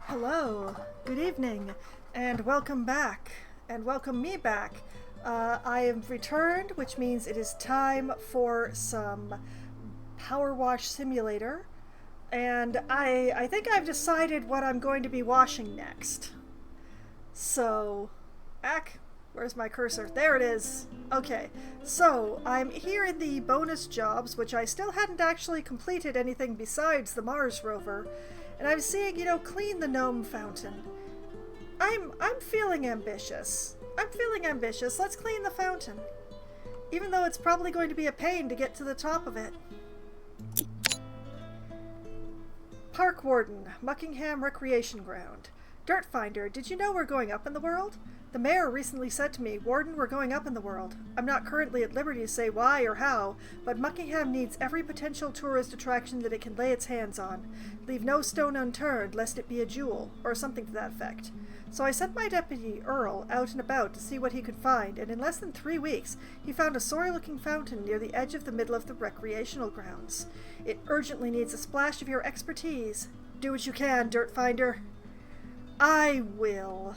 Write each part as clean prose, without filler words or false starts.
Hello, good evening, and welcome back, and welcome me back. I have returned, which means it is time for some PowerWash Simulator, and I think I've decided what I'm going to be washing next. So, where's my cursor? There it is. Okay, so I'm here in the bonus jobs, which I still hadn't actually completed anything besides the Mars rover. And I'm seeing, clean the gnome fountain. I'm feeling ambitious. Let's clean the fountain. Even though it's probably going to be a pain to get to the top of it. Park Warden, Muckingham Recreation Ground. Dirt Finder, did you know we're going up in the world? The mayor recently said to me, Warden, we're going up in the world. I'm not currently at liberty to say why or how, but Muckingham needs every potential tourist attraction that it can lay its hands on. Leave no stone unturned, lest it be a jewel, or something to that effect. So I sent my deputy, Earl, out and about to see what he could find, and in less than 3 weeks, he found a sorry-looking fountain near the edge of the middle of the recreational grounds. It urgently needs a splash of your expertise. Do what you can, Dirt Finder. I will.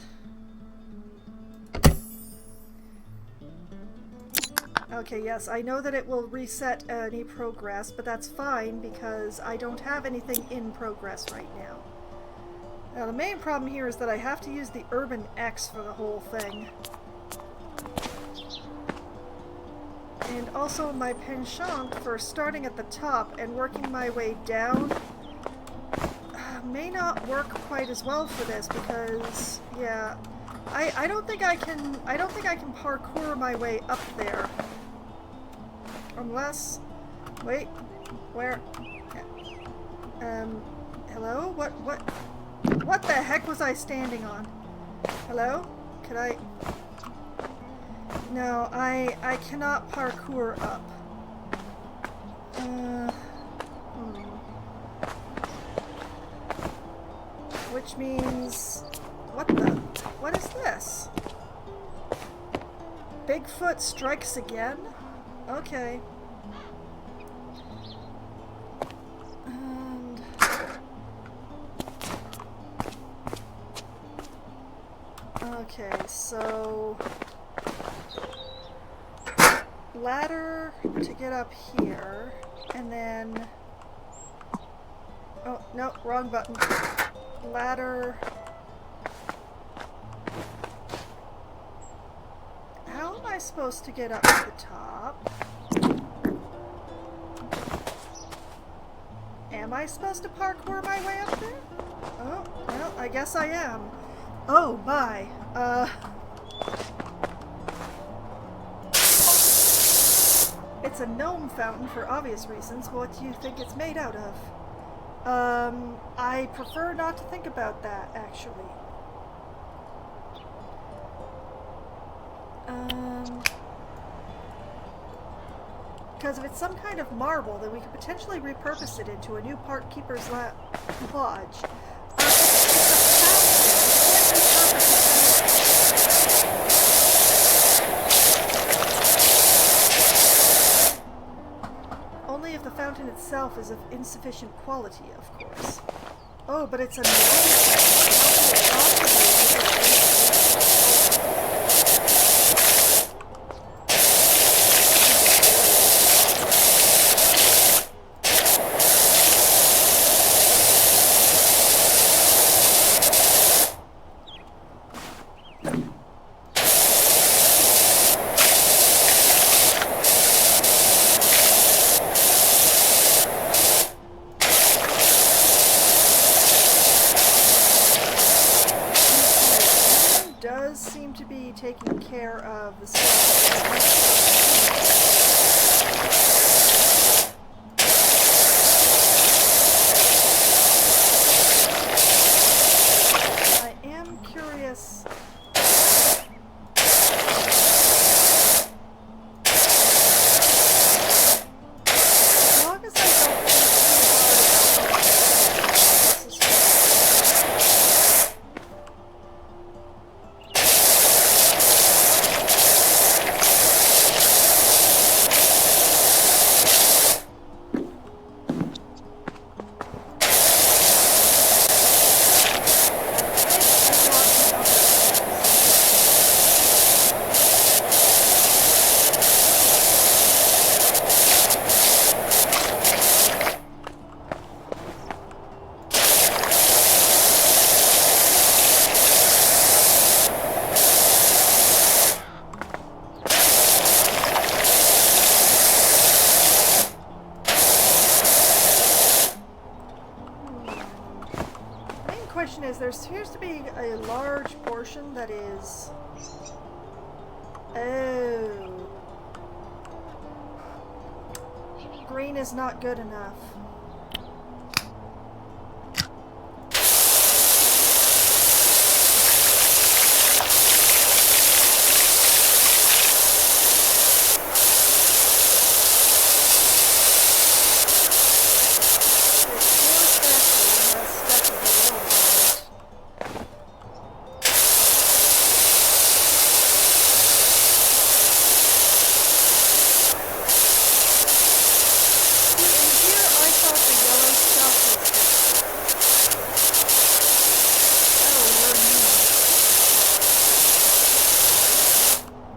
Okay, yes, I know that it will reset any progress, but that's fine because I don't have anything in progress right now. Now, the main problem here is that I have to use the Urban X for the whole thing. And also my penchant for starting at the top and working my way down may not work quite as well for this because, yeah, I don't think I can parkour my way up there. Unless, wait, where, hello? What the heck was I standing on? Hello? Could I? No, I cannot parkour up. Which means, what is this? Bigfoot strikes again? Okay. And okay, so ladder to get up here, and then oh no, wrong button. Ladder. How am I supposed to get up to the top? Am I supposed to parkour my way up there? Oh, well, I guess I am. Oh, my. It's a gnome fountain for obvious reasons. What do you think it's made out of? I prefer not to think about that, actually. Because if it's some kind of marble, then we could potentially repurpose it into a new park keeper's lodge. Only if the fountain itself is of insufficient quality, of course. Oh, but it's a seem to be taking care of the I am curious. As long as I don't question is, there appears to be a large portion that is... Oh. Green is not good enough.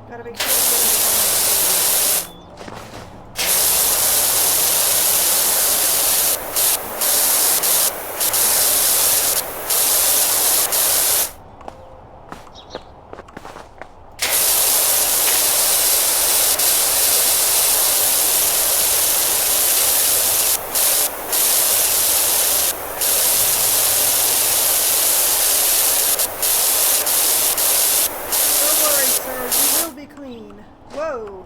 Gotta make sure I'm getting the clean. Whoa.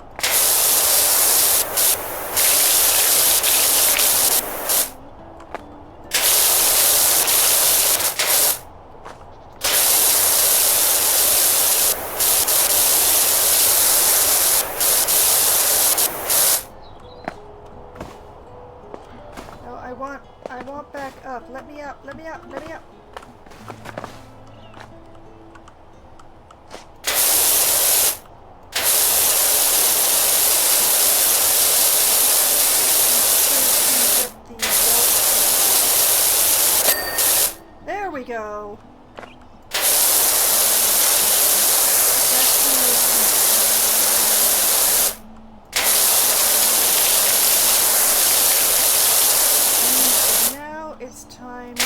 No, I want back up. Let me up. Let me up. Let me up. There we go. And now it's time to...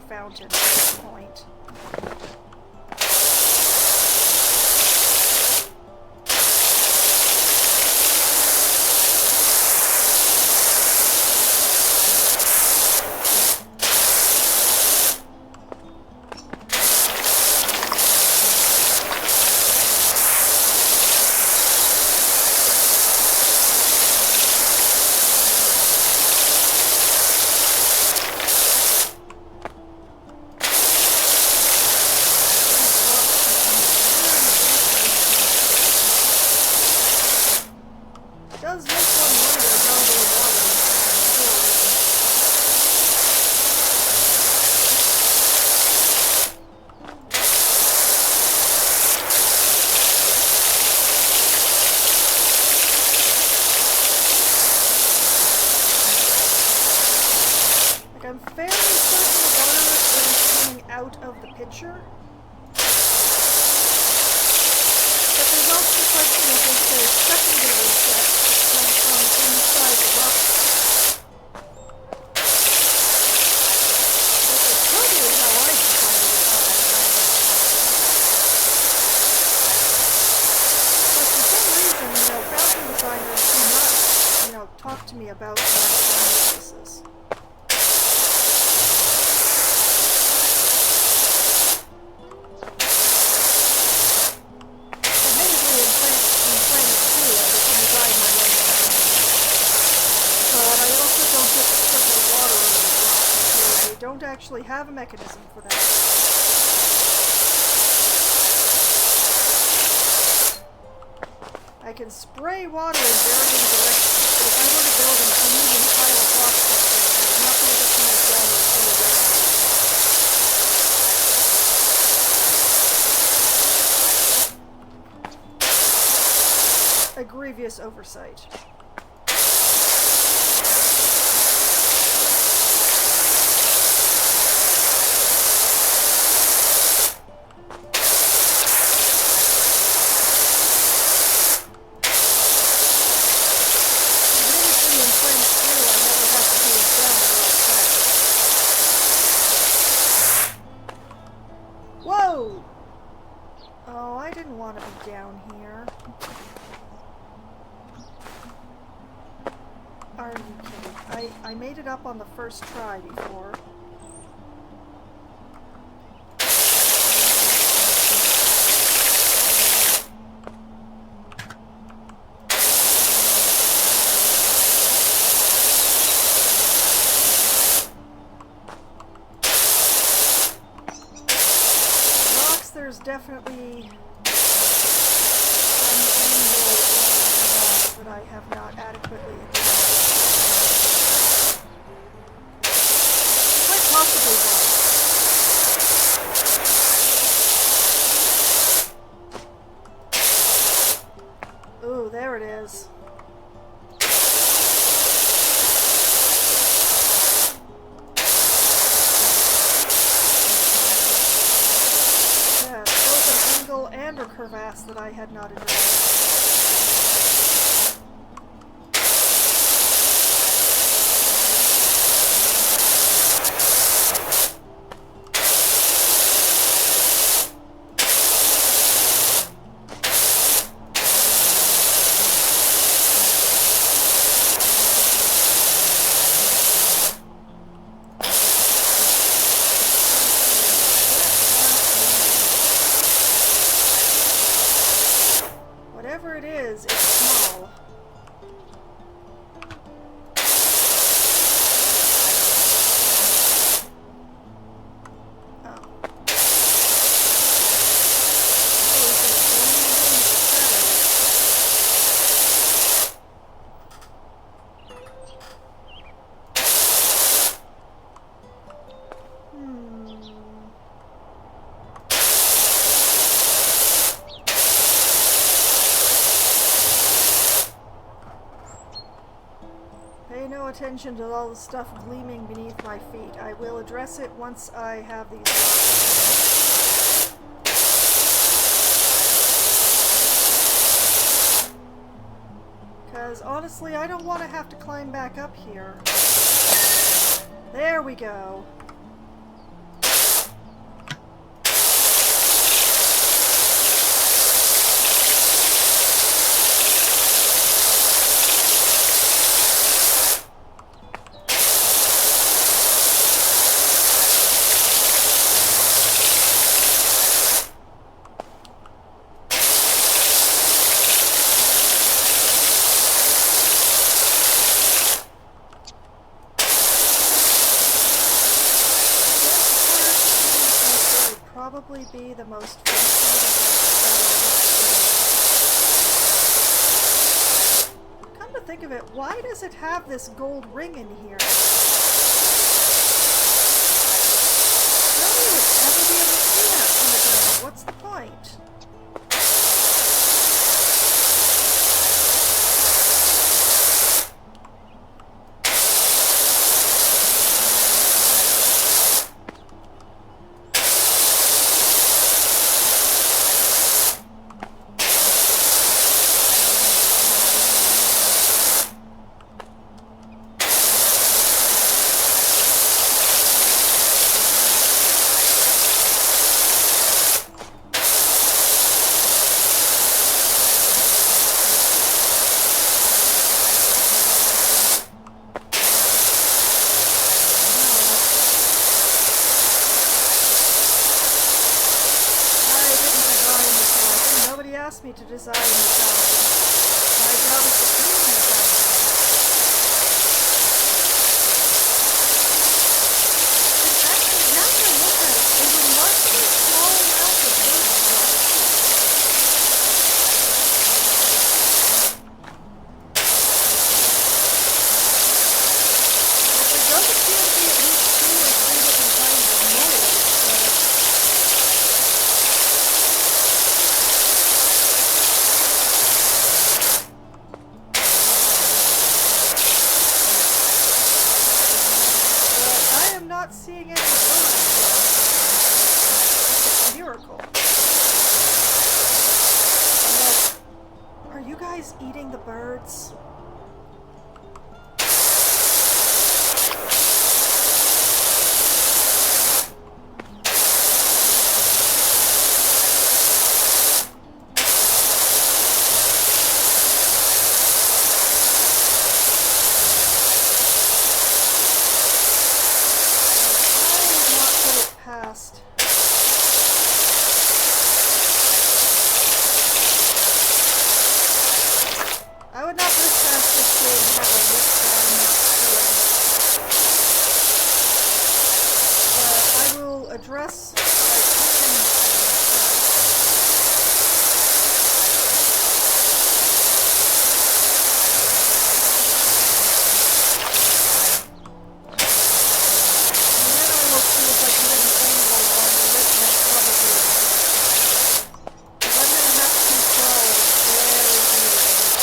fountain at this point. Does make one wonder how the water is stored. Like, I'm fairly certain the water is coming out of the pitcher. But there's also the question of if there's secondary steps that come from inside the rock. Which is totally how I decided it out of the time. But for some reason, fountain designers do not, talk to me about design choices. Don't actually have a mechanism for that. I can spray water in varying directions, but if I were to build an uneven pile of rocks like this, I would not be able to make water flow very. A grievous oversight. Down the rock. down here. Are you kidding? I made it up on the first try before. There's definitely some angle that I have not adequately addressed. Quite possibly though. Ooh, there it is. And a crevasse that I had not addressed. Whatever it is, it's small. Oh. Pay no attention to all the stuff gleaming beneath my feet. I will address it once I have these. Because honestly, I don't want to have to climb back up here. There we go. Probably be the most fun. Come to think of it, why does it have this gold ring in here? Nobody would ever be able to see that from the ground. What's the point? Asked me to design the fountain. My job is to clean the fountain. And actually, now that I look at it, they were markedly small amounts of bird stuff. But there does appear to be at least 2 or 3 different kinds of mold. Not seeing any birds yet. It's a miracle. Unless, are you guys eating the birds? past. I would not put it past this game to have a lip that I'm not doing. But I will address what I can and then I will see if I can get an angle on the lip that probably because I'm going to have to control at a very weird angle.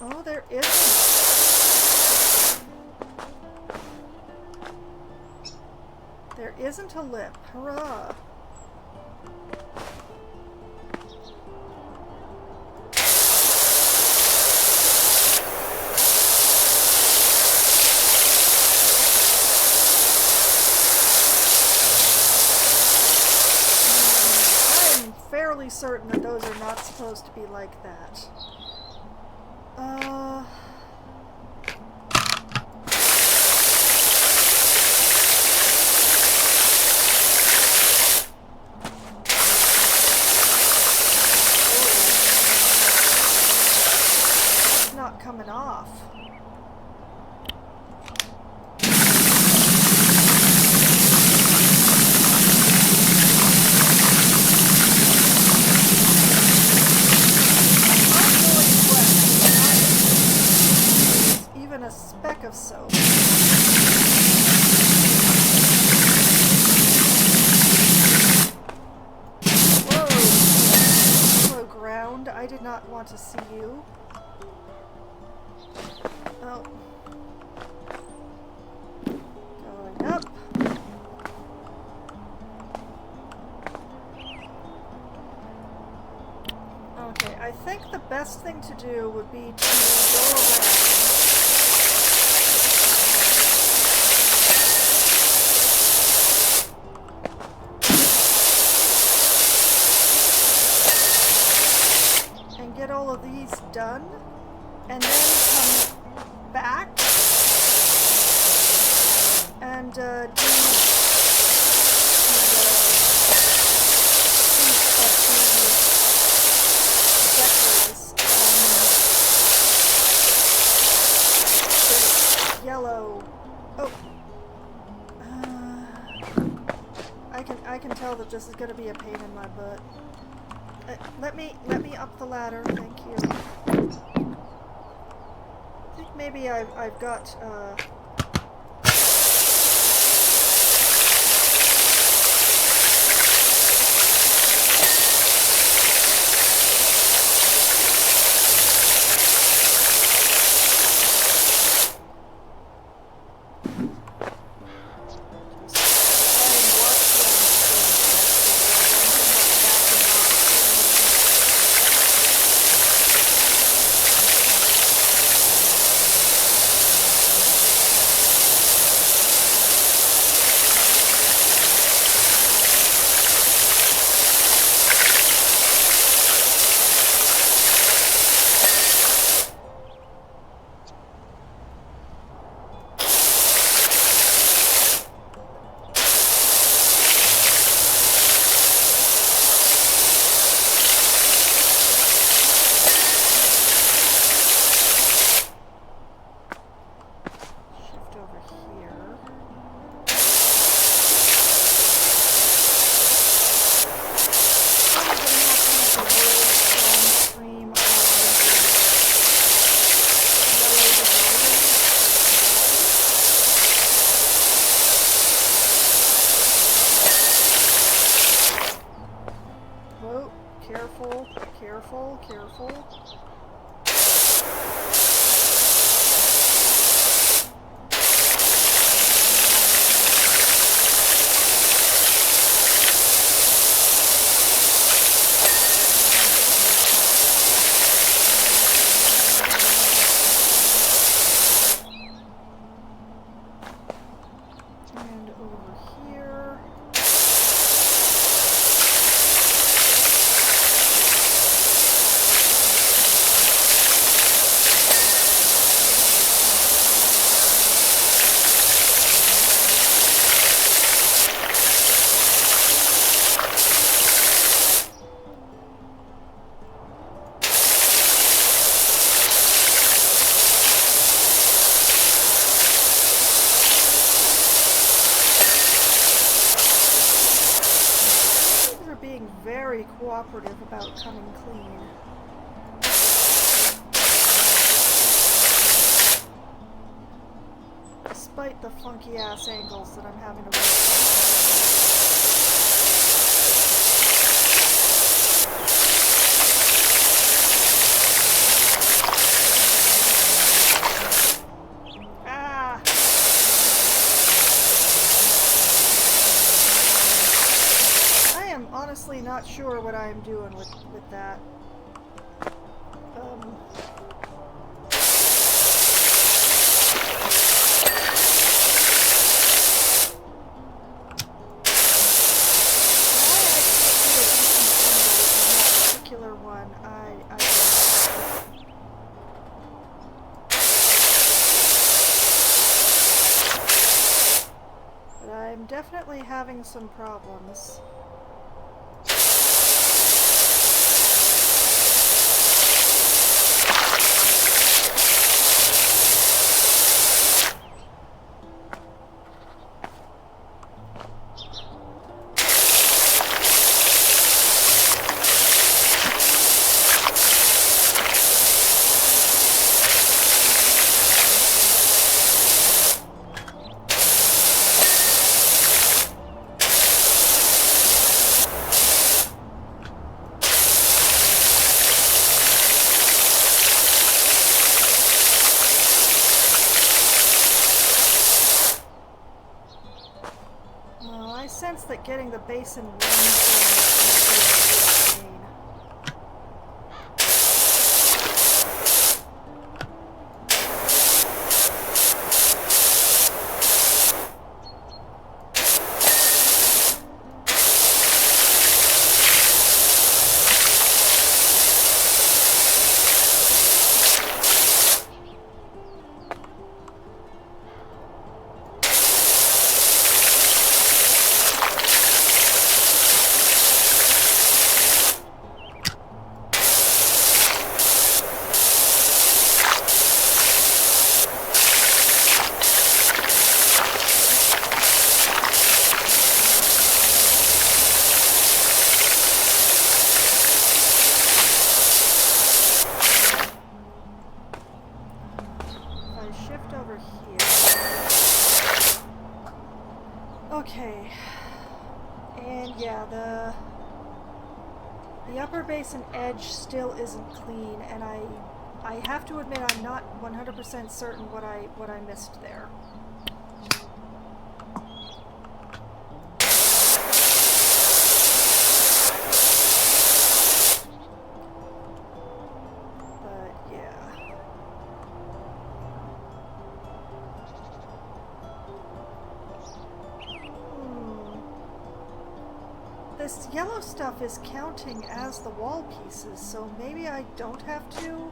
Oh, there isn't. There isn't a lip. Hurrah. I'm fairly certain that those are not supposed to be like that. That's not coming off. Even a speck of soap. Whoa! Hello, ground. I did not want to see you. Oh. Going up. Okay, I think the best thing to do would be to go around. And get all of these done, and then come back and do the piece of the deckers the yellow. Oh, I can tell that this is going to be a pain in my butt. Let me up the ladder, thank you. I think maybe I've got Careful, careful, careful. cooperative about coming clean. Despite the funky ass angles that I'm having to work honestly not sure what I'm doing with that. Particular one, but I'm definitely having some problems. I sense that getting the basin one thing is going to be a pain. Okay, and yeah, the upper basin edge still isn't clean, and I have to admit I'm not 100% certain what I missed there. This yellow stuff is counting as the wall pieces, so maybe I don't have to.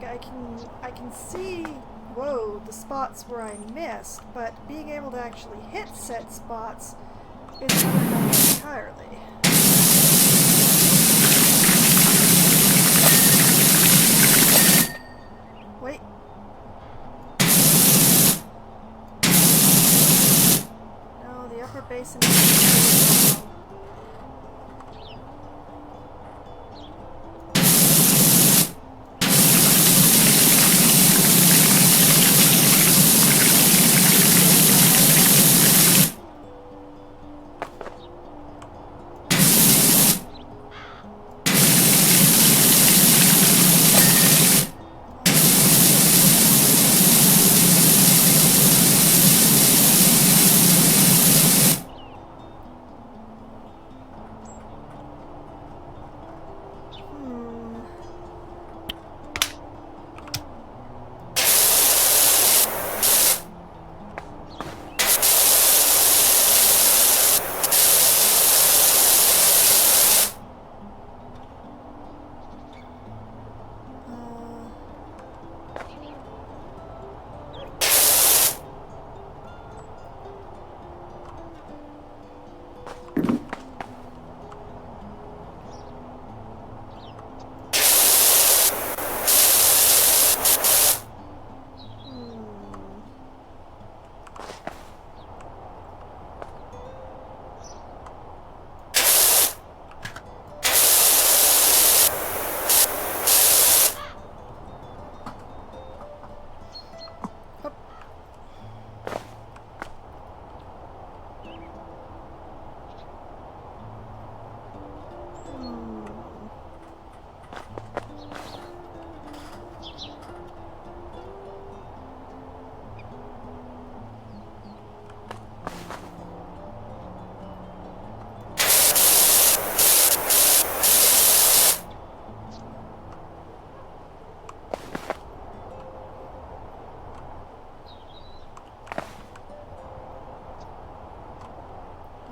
like I can see, whoa, the spots where I missed, but being able to actually hit said spots is another matter entirely. Wait. No, the upper basin is wrong.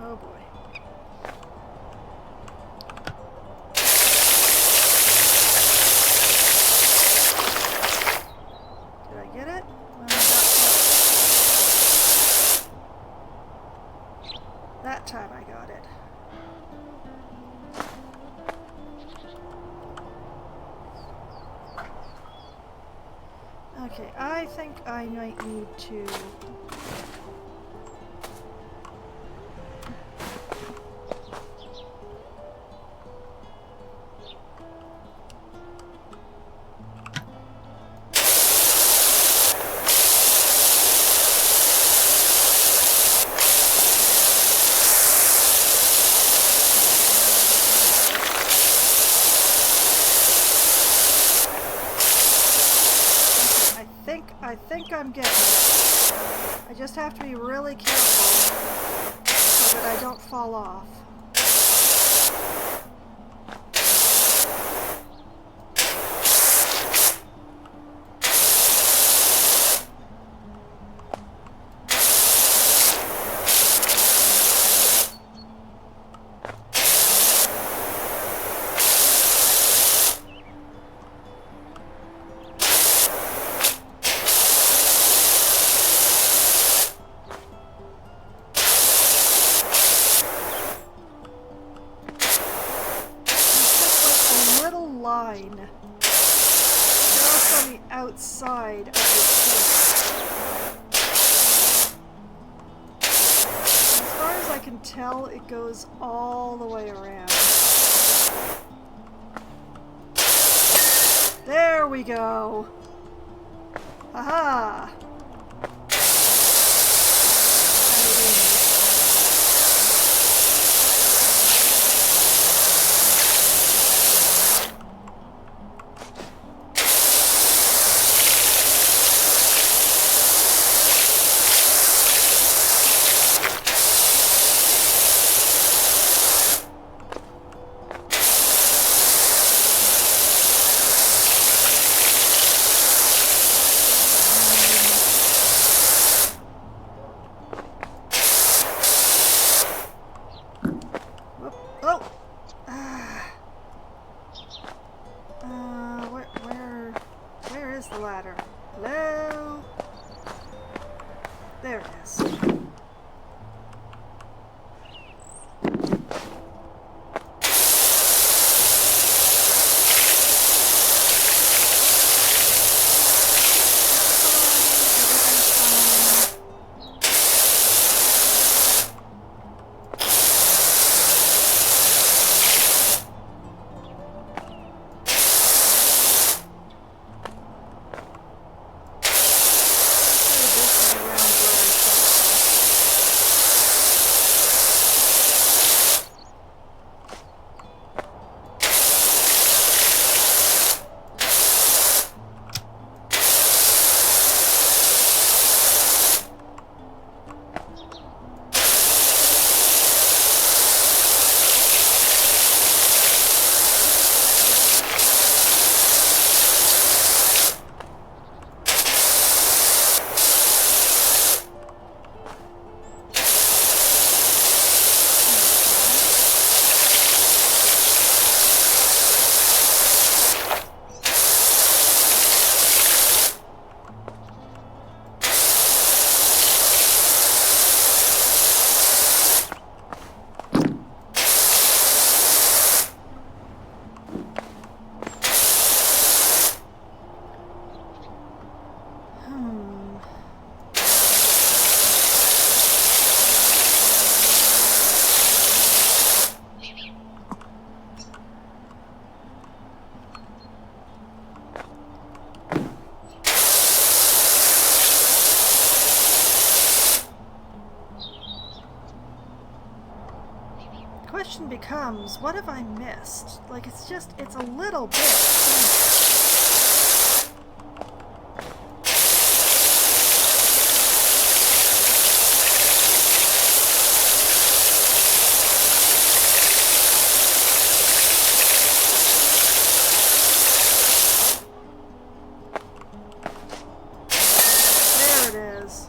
Oh boy. Did I get it? Well, that time I got it. Okay, I think I might need to... I think I'm getting it. I just have to be really careful so that I don't fall off. Line just on the outside of the place. As far as I can tell, it goes all the way around. There we go. Aha! the ladder? Hello? There it is. Question becomes, what have I missed? Like, it's a little bit. There it is.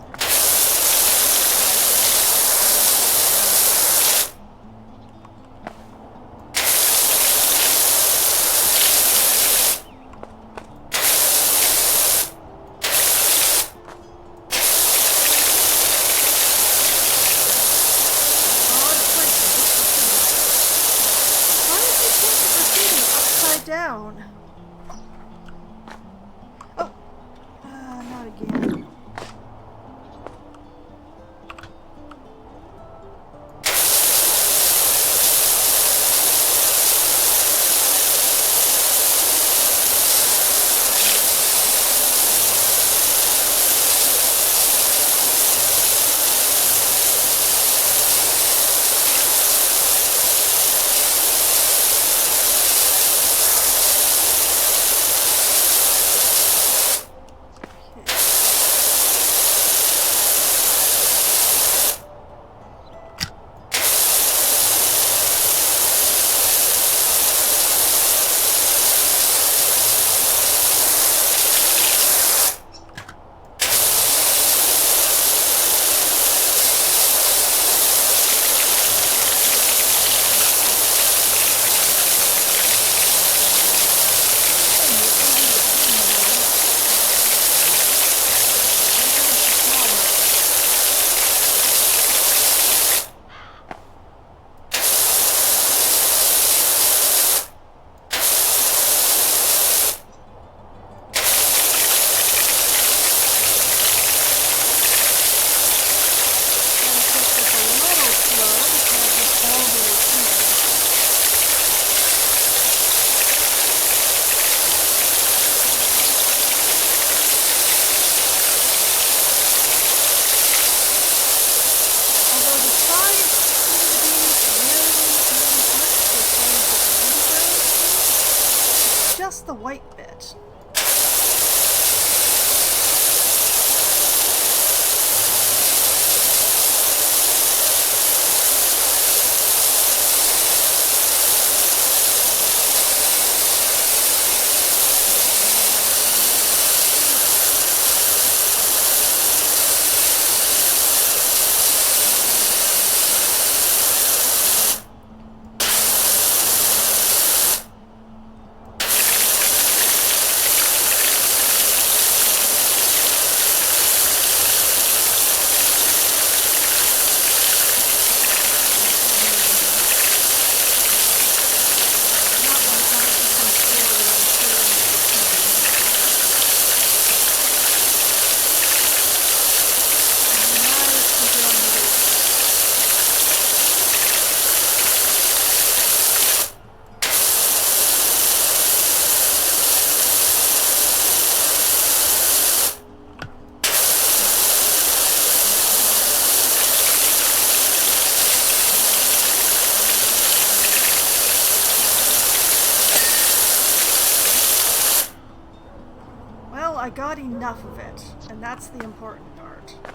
I got enough of it, and that's the important part. I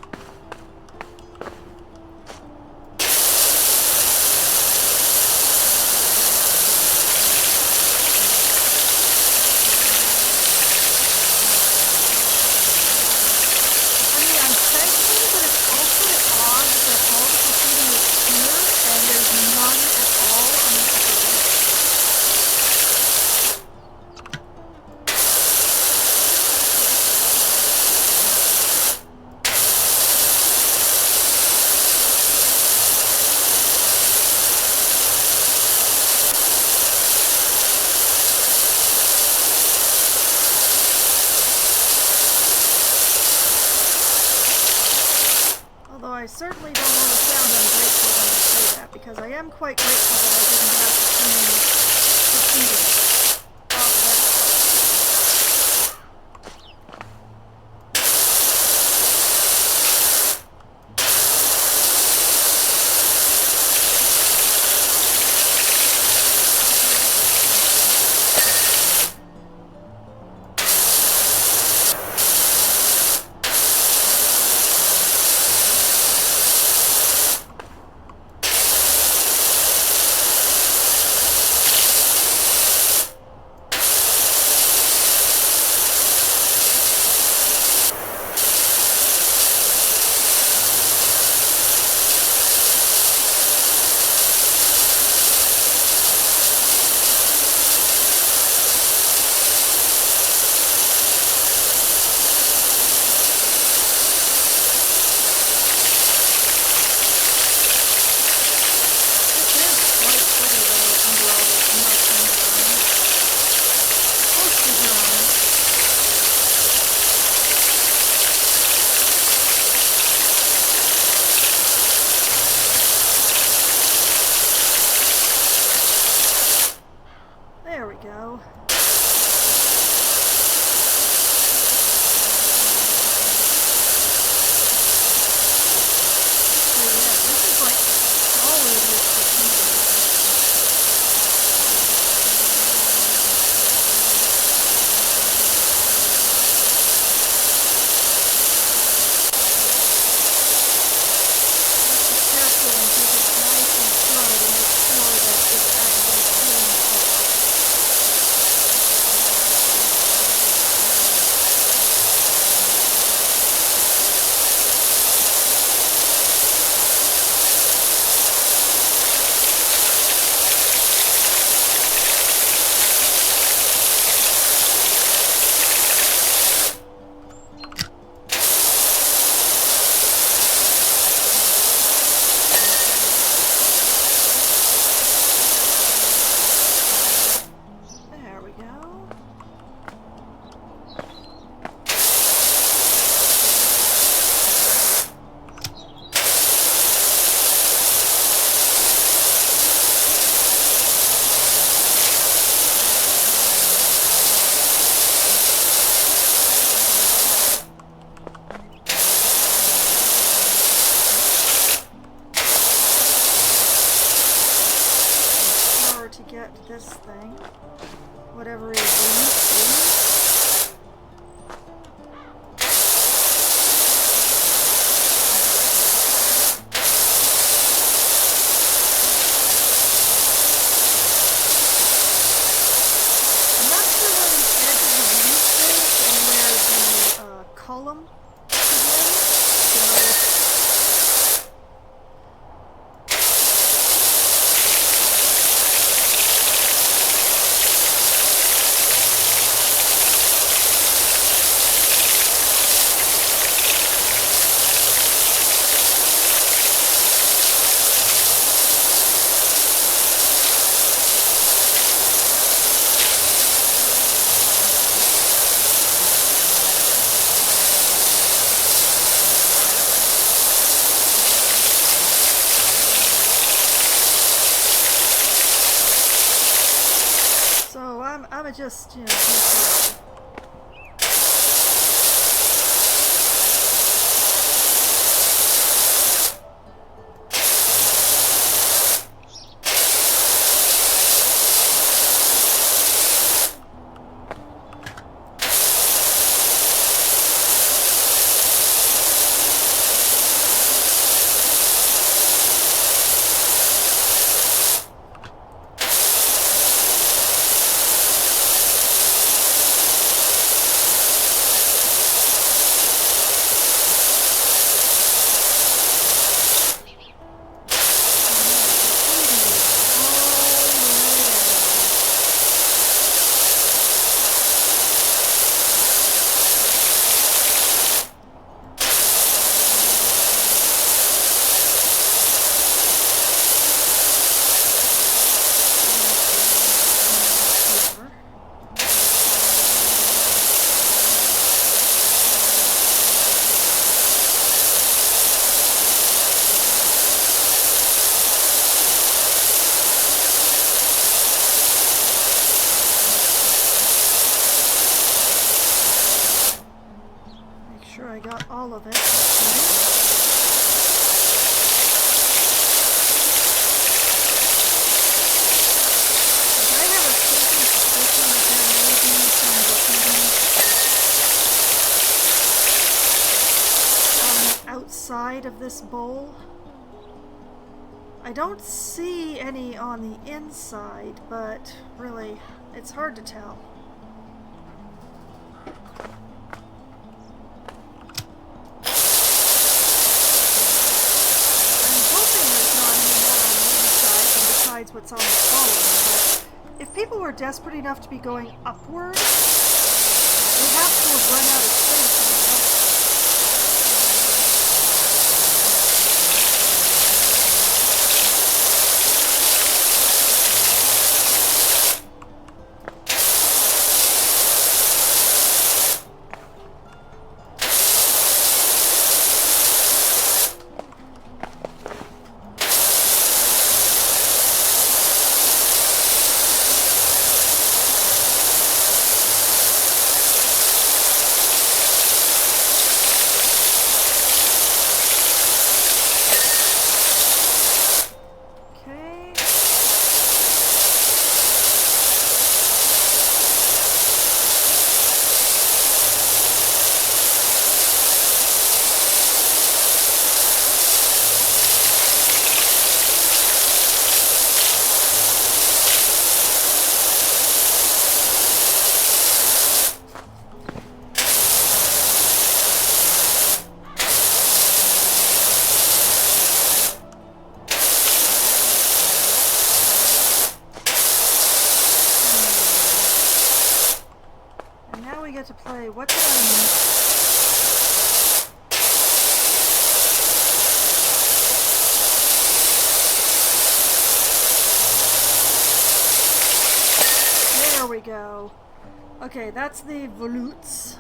mean, I'm thankful, but it's also odd that all the graffiti is here, and there's none at all on the upper deck. Although I certainly don't want to sound ungrateful when I say that, because I am quite grateful that I didn't have to clean graffiti off that part. There we go. So yeah, this is like solid with graffiti. Be careful and take it nice and slow to make sure that it's actually peeling off. There we go. Power to get this thing. Whatever it is. I'm not sure where the edge of the leaf is and where the column begins. So I'm just, you know, just I got all of it. Okay. I have a sneaking suspicion that there may be some graffiti on the outside of this bowl. I don't see any on the inside, but really, it's hard to tell. I'm hoping there's not any more on the inside than besides what's on the column, but if people were desperate enough to be going upward, they have to have run out of space in the dumpster. To play. What did I miss? There we go. Okay, that's the volutes.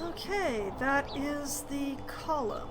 Okay, that is the column.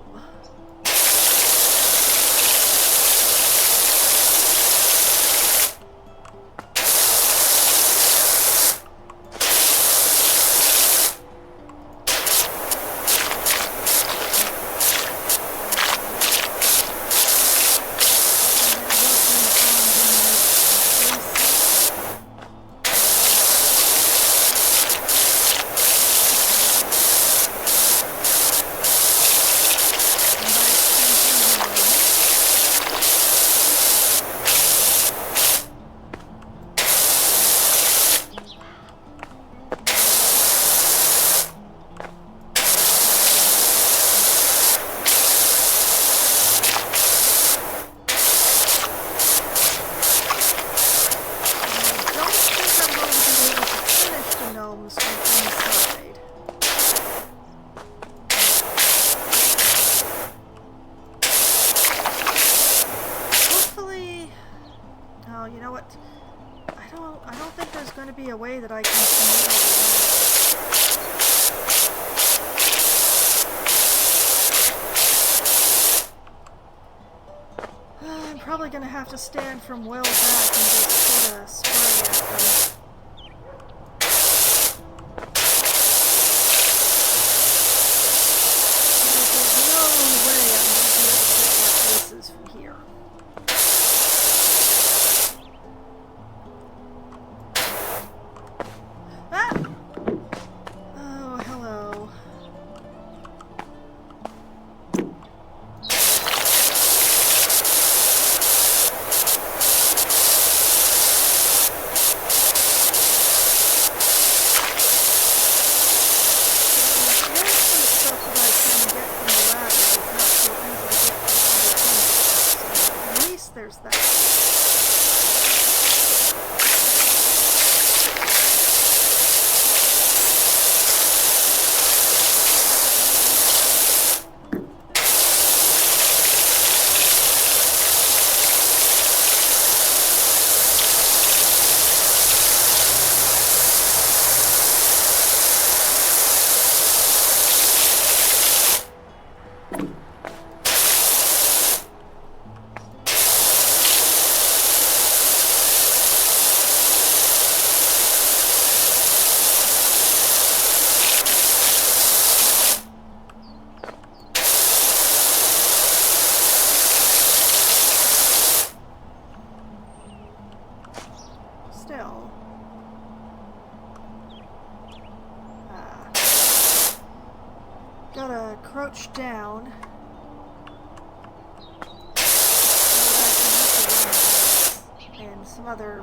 I don't think there's going to be a way that I can commute over there. I'm probably going to have to stand from well back and just sort of spray at them. Still. Gotta crouch down. And some other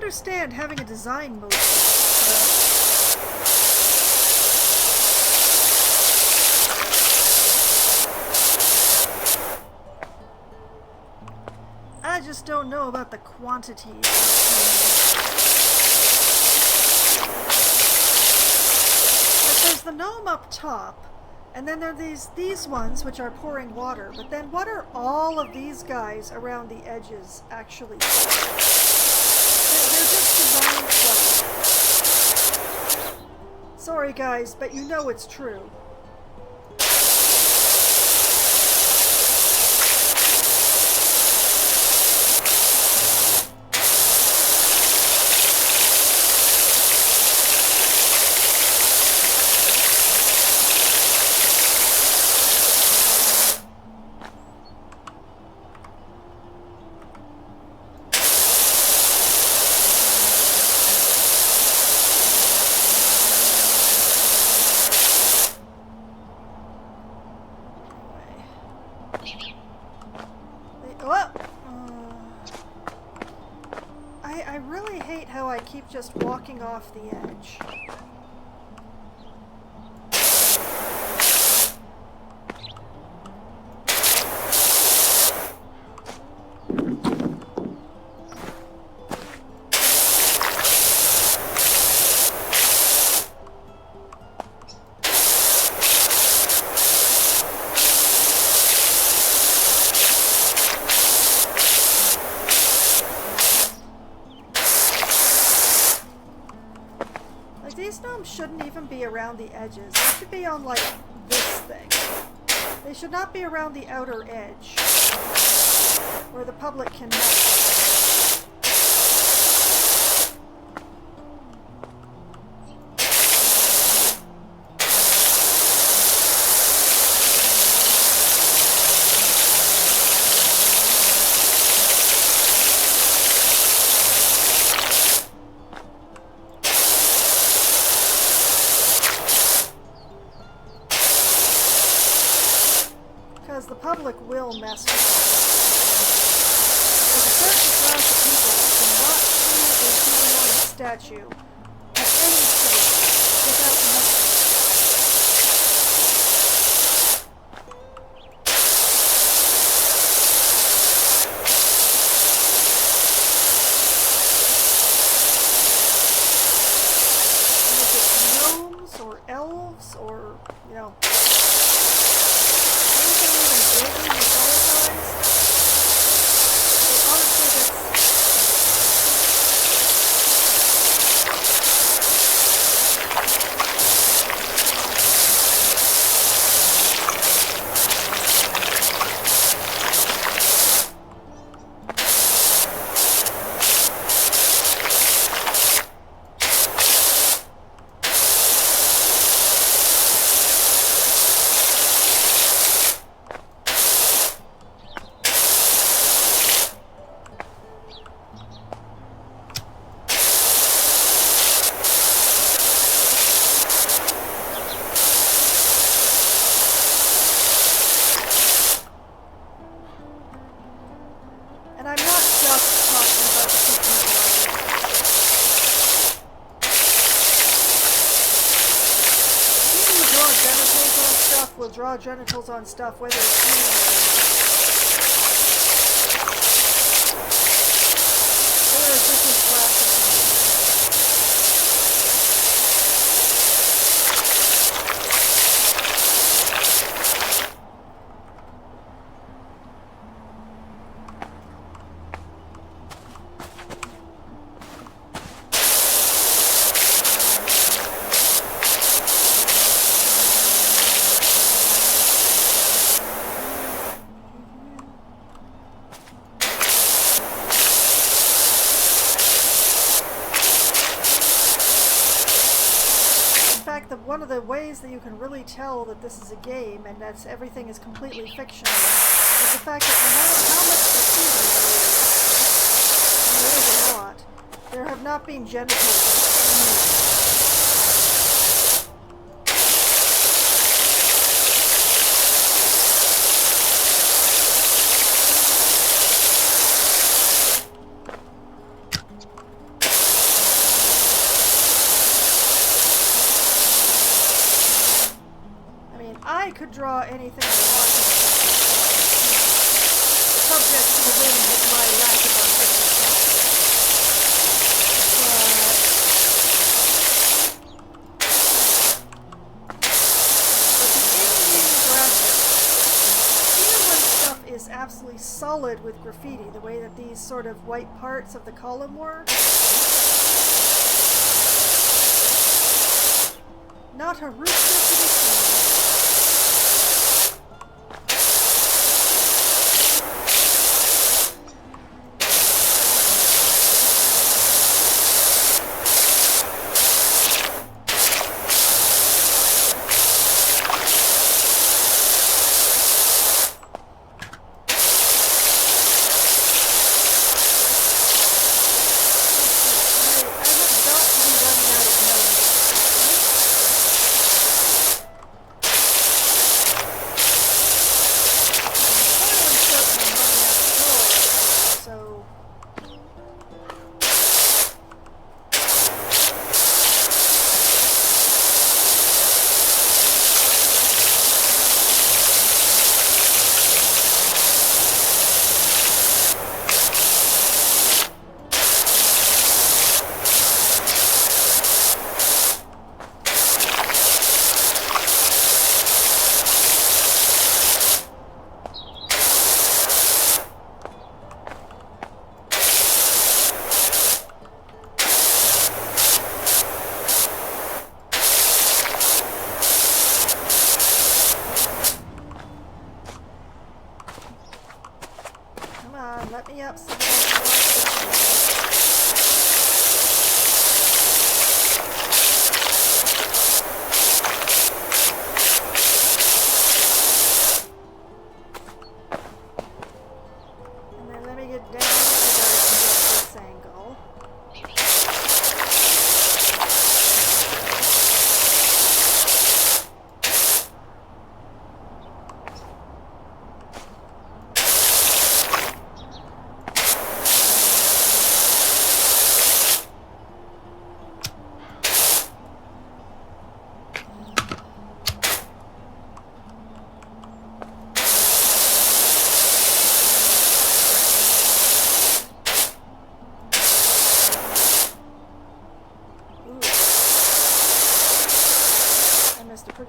understand having a design mode. I just don't know about the quantity. Like there's the gnome up top, and then there are these ones which are pouring water. But then what are all of these guys around the edges actually doing? They're just designed for. Sorry guys, but you know it's true. I really hate how I keep just walking off the edge. These gnomes shouldn't even be around the edges. They should be on, like, this thing. They should not be around the outer edge, where the public can mess. public will mess with it. There's a certain class of people who cannot see a humanoid statue of any shape without messing with it. Or elves, or, you know, anything even vaguely mythologized. But honestly, and I'm not just talking about the people who are people who draw genitals on stuff will draw genitals on stuff whether it's human or not. There are different classes of people. One of the ways that you can really tell that this is a game and that everything is completely fictional is the fact that no matter how much graffiti there is, and there is a lot, there have not been genitals in any. I could draw anything I want, subject to the whim of my lack of artistic talent. But the in-game graphics, even when stuff is absolutely solid with graffiti, the way that these sort of white parts of the column were, not a rooster to be seen.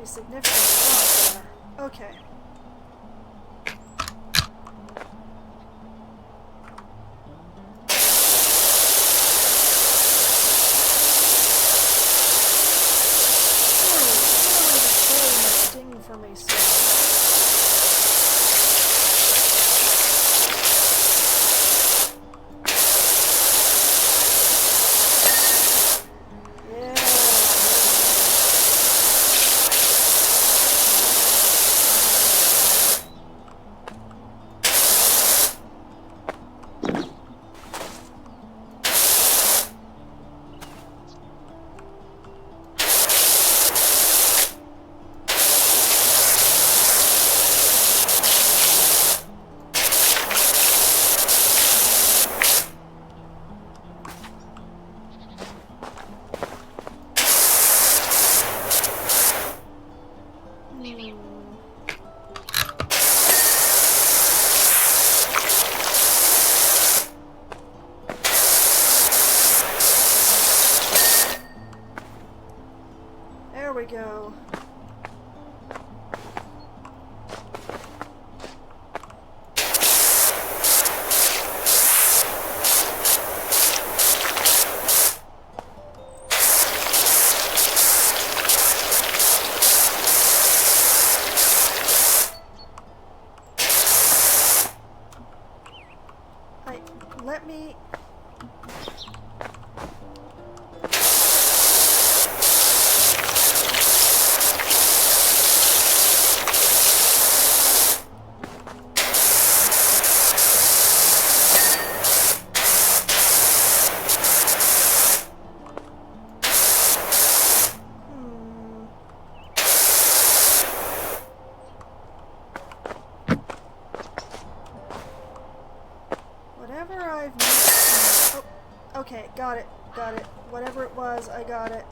pretty significant drop there. Okay. Surely the coal might ding for me soon. There we go. Let me... Whatever I've missed... Oh, okay, got it, got it. Whatever it was, I got it.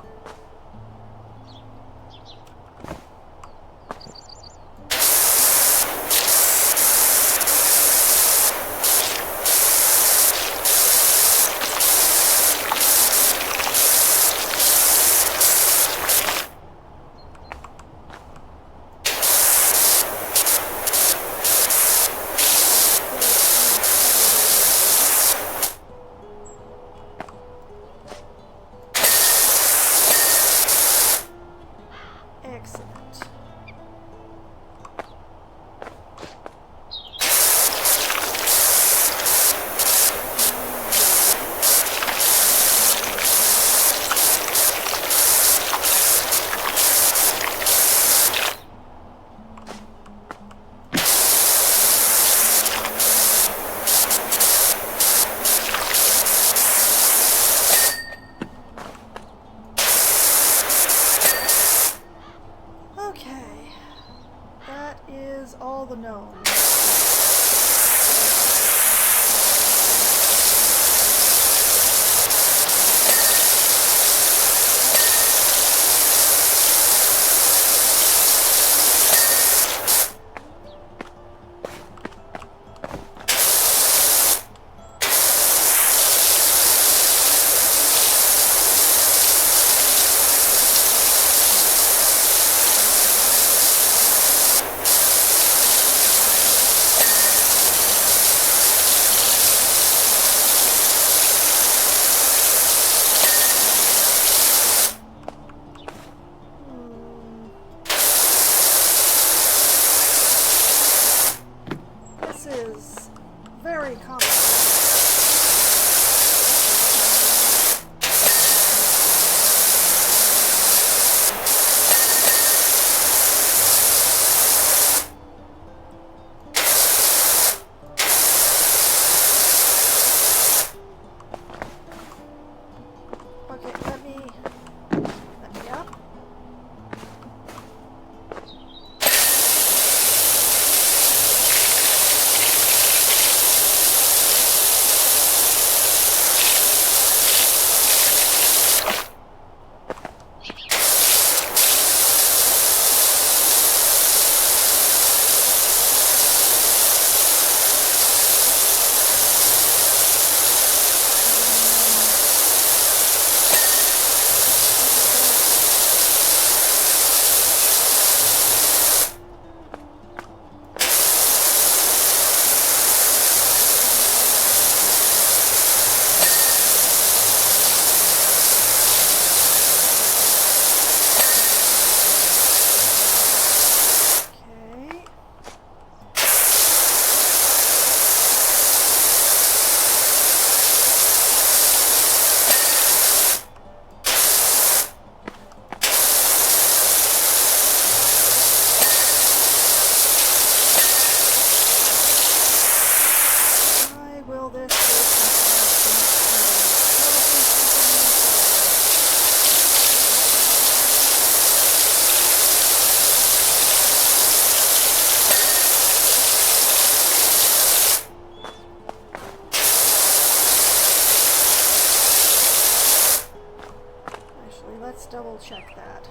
double check that.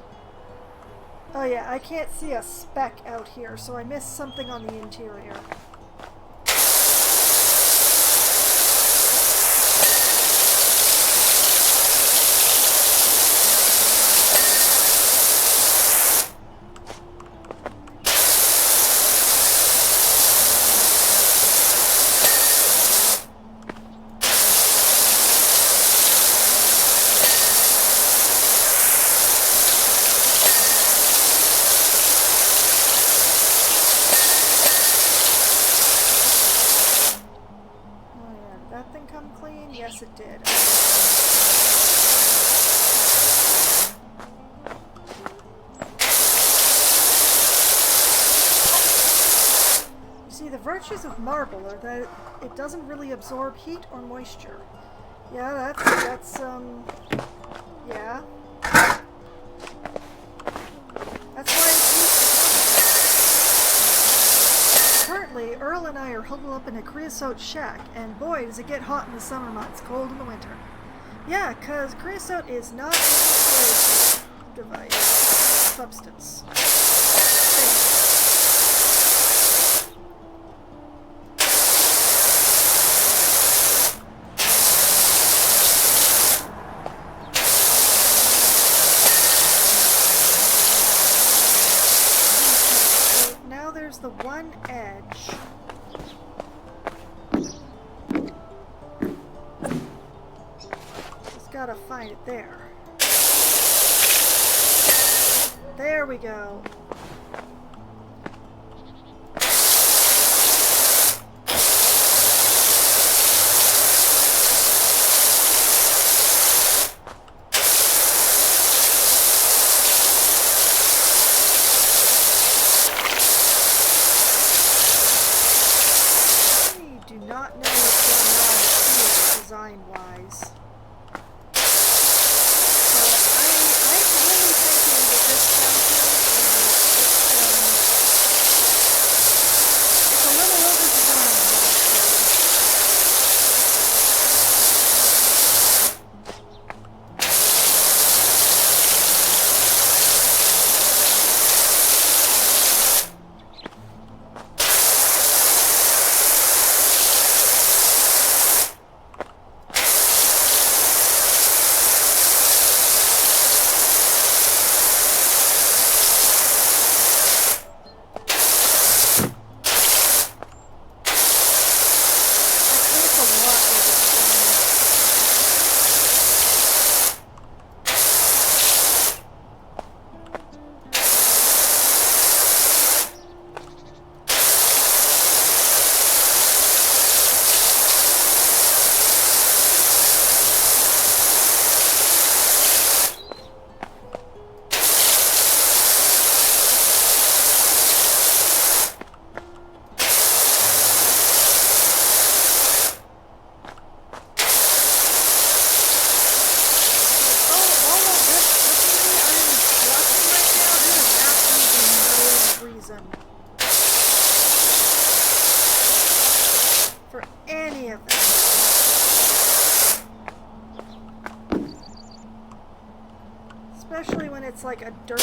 Oh yeah, I can't see a speck out here, so I missed something on the interior. Yes, it did. You see, the virtues of marble are that it doesn't really absorb heat or moisture. Yeah, that's yeah. That's why it's used. Currently, Earl and I are huddled up in a creosote shack, and boy, does it get hot in the summer months, cold in the winter. Yeah, because creosote is not an insulation device. Substance. Thing. The one edge. Just gotta find it there. There we go. Design-wise. So I'm really thinking that this fountain it's a little over-designed, for any of them. Especially when it's like a dirt.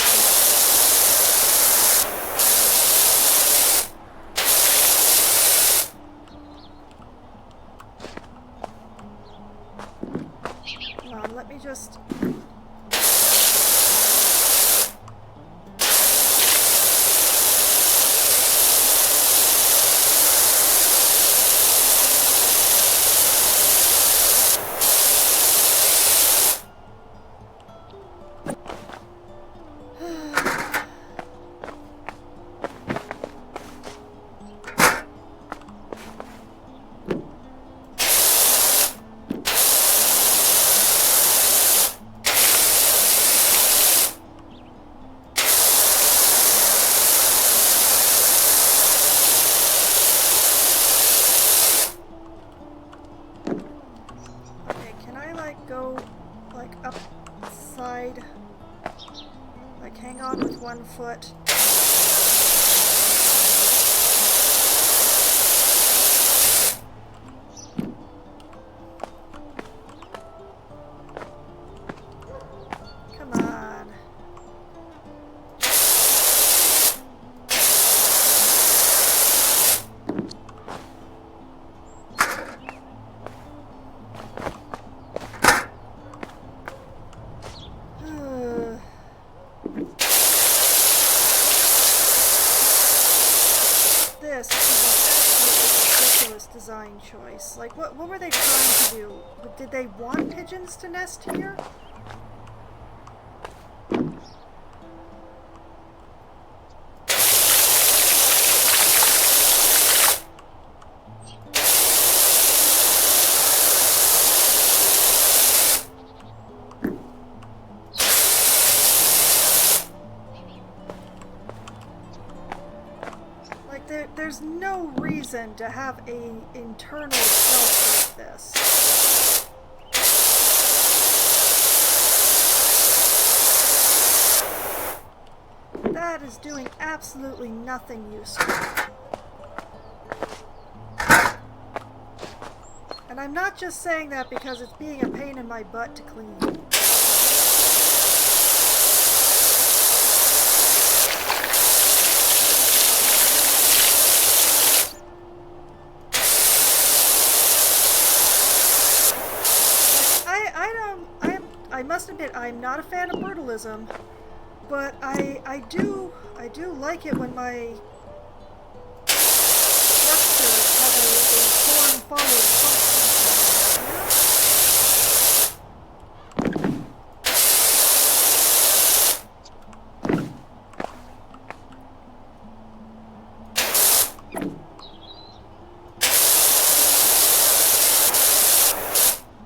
Come on, let me just... hang on with one foot. Come on. place? Like, what were they trying to do? Did they want pigeons to nest here? There's no reason to have a internal shelf like this. That is doing absolutely nothing useful. And I'm not just saying that because it's being a pain in my butt to clean. I must admit, I'm not a fan of brutalism, but I do like it when my structures have a form followed function.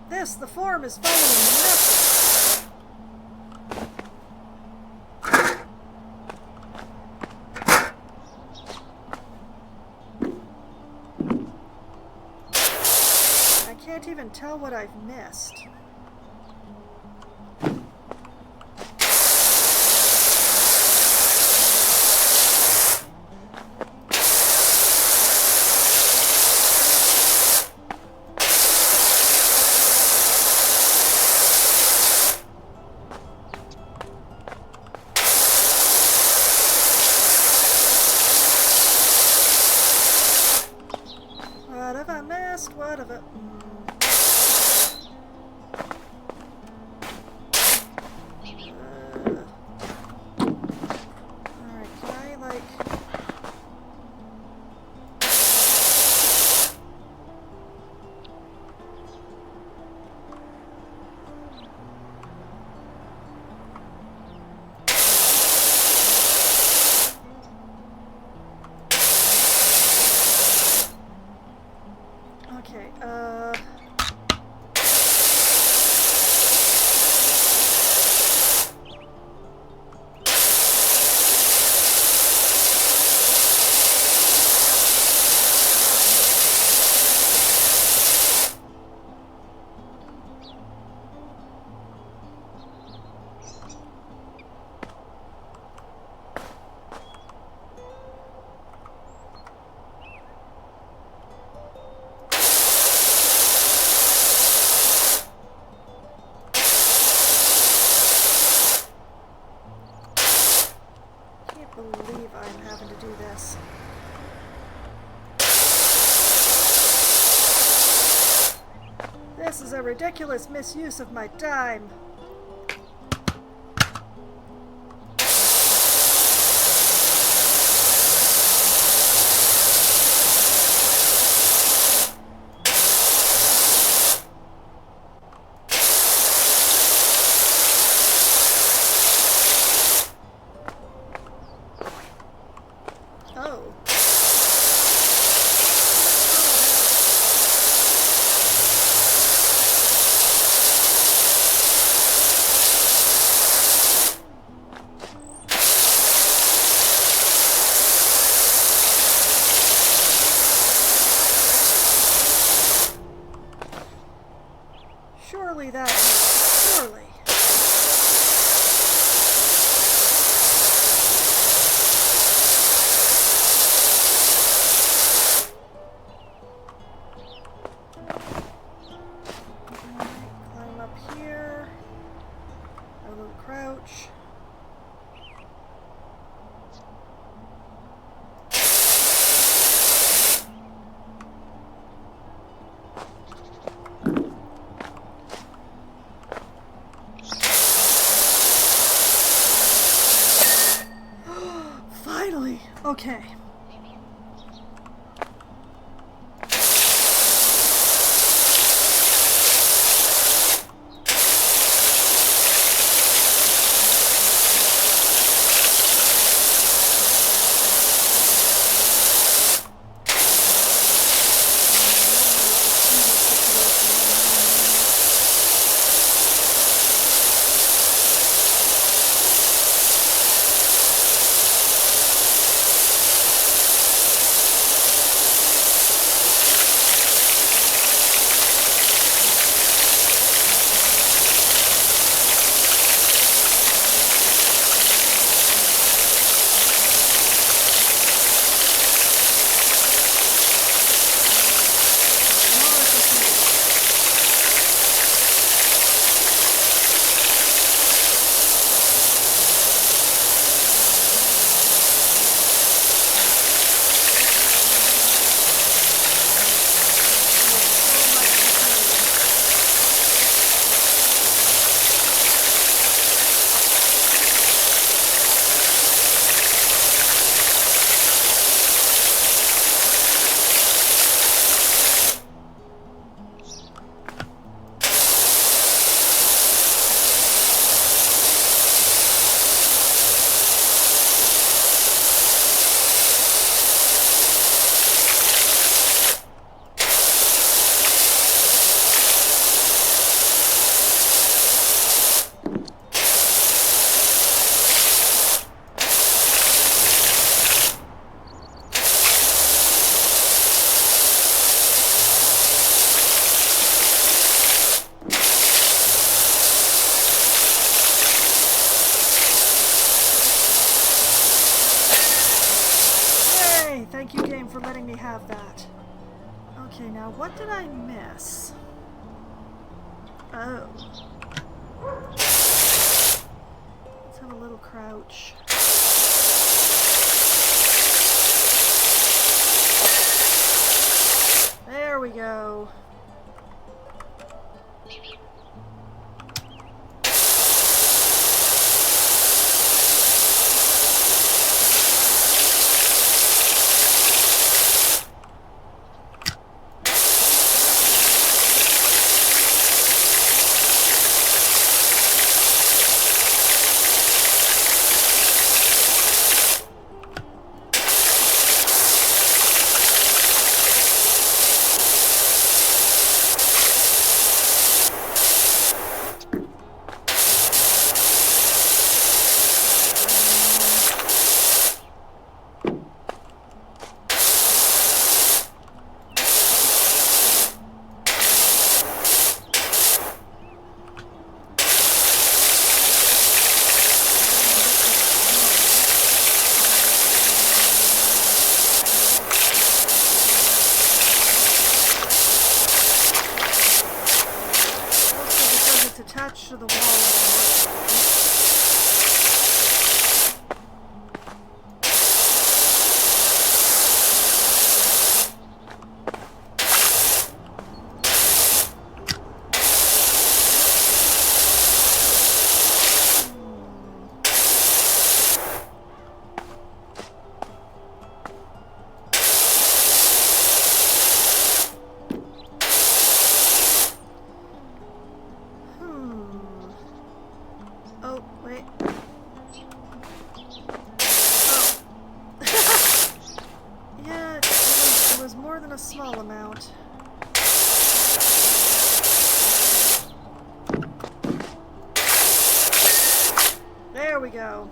This, the form is following the method. Even tell what I've missed. What have I missed? What have I... believe I'm having to do this. This is a ridiculous misuse of my time. Surely that is, surely. Climb up here. A little crouch. Okay. for letting me have that. Okay, now what did I miss? Oh. Let's have a little crouch. There we go. Attached to the wall. Oh, wait. Oh. Yeah, it was more than a small amount. There we go.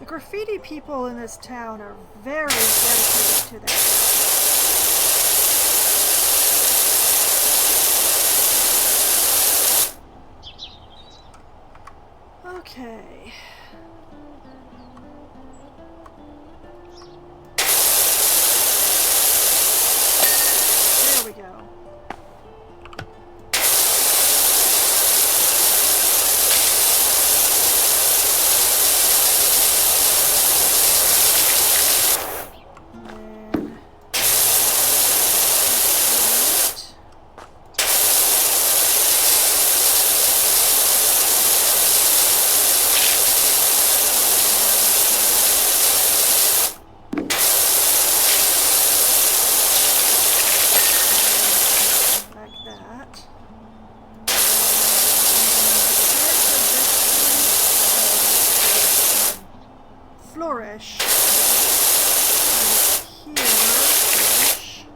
Graffiti people in this town are very dedicated to that. Okay. There we go. Flourish. Here, flourish.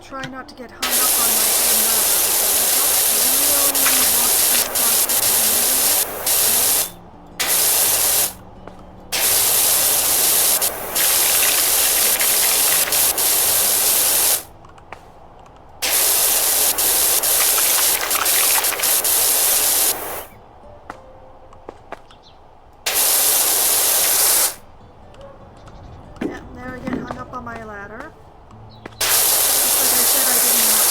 try not to get hung up on my own ladder because I don't really want to constantly moving it. Yeah, there I get hung up on my ladder. Just like I said I didn't want to.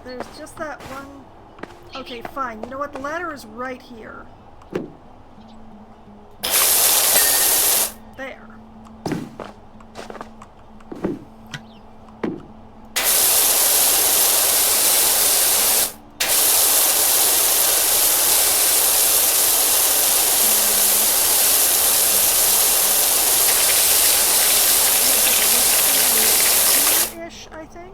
There's just that one... Okay, fine. You know what? The ladder is right here. There. Ish, I think.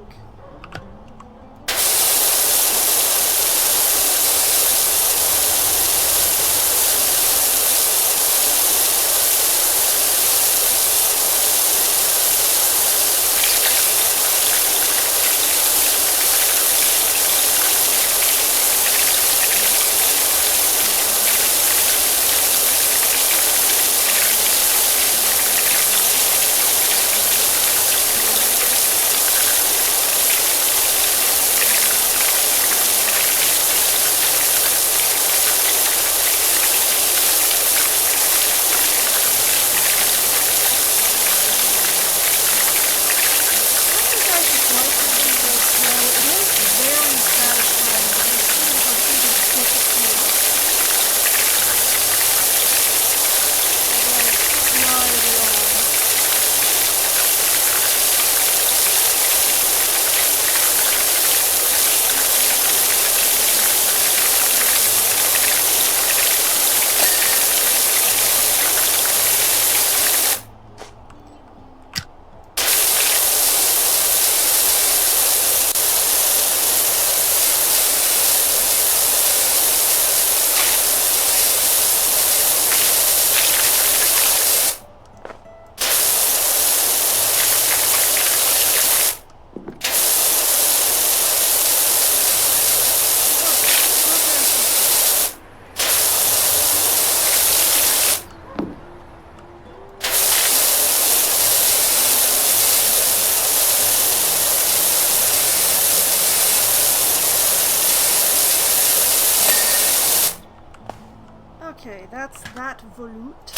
Okay, that's that volute.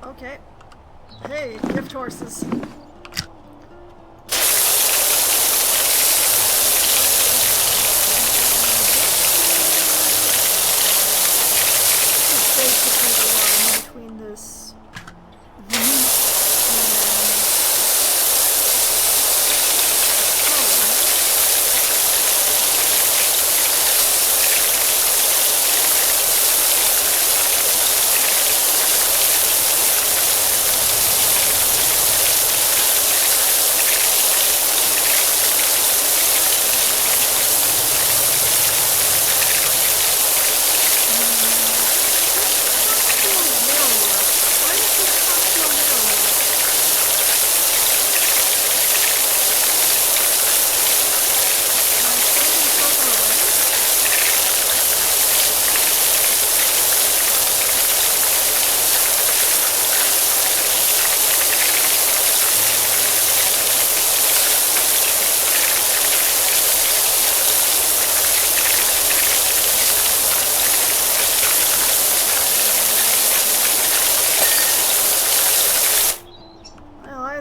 Okay. Hey, gift horses. It's basically the line between this view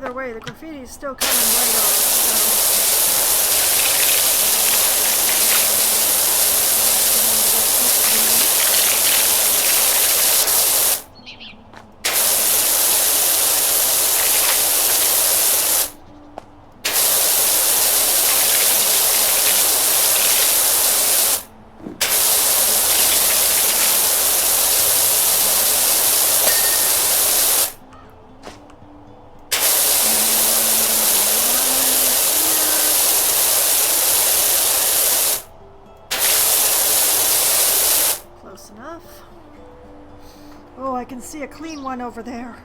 either way, the graffiti is still coming right off, so. Enough. Oh, I can see a clean one over there.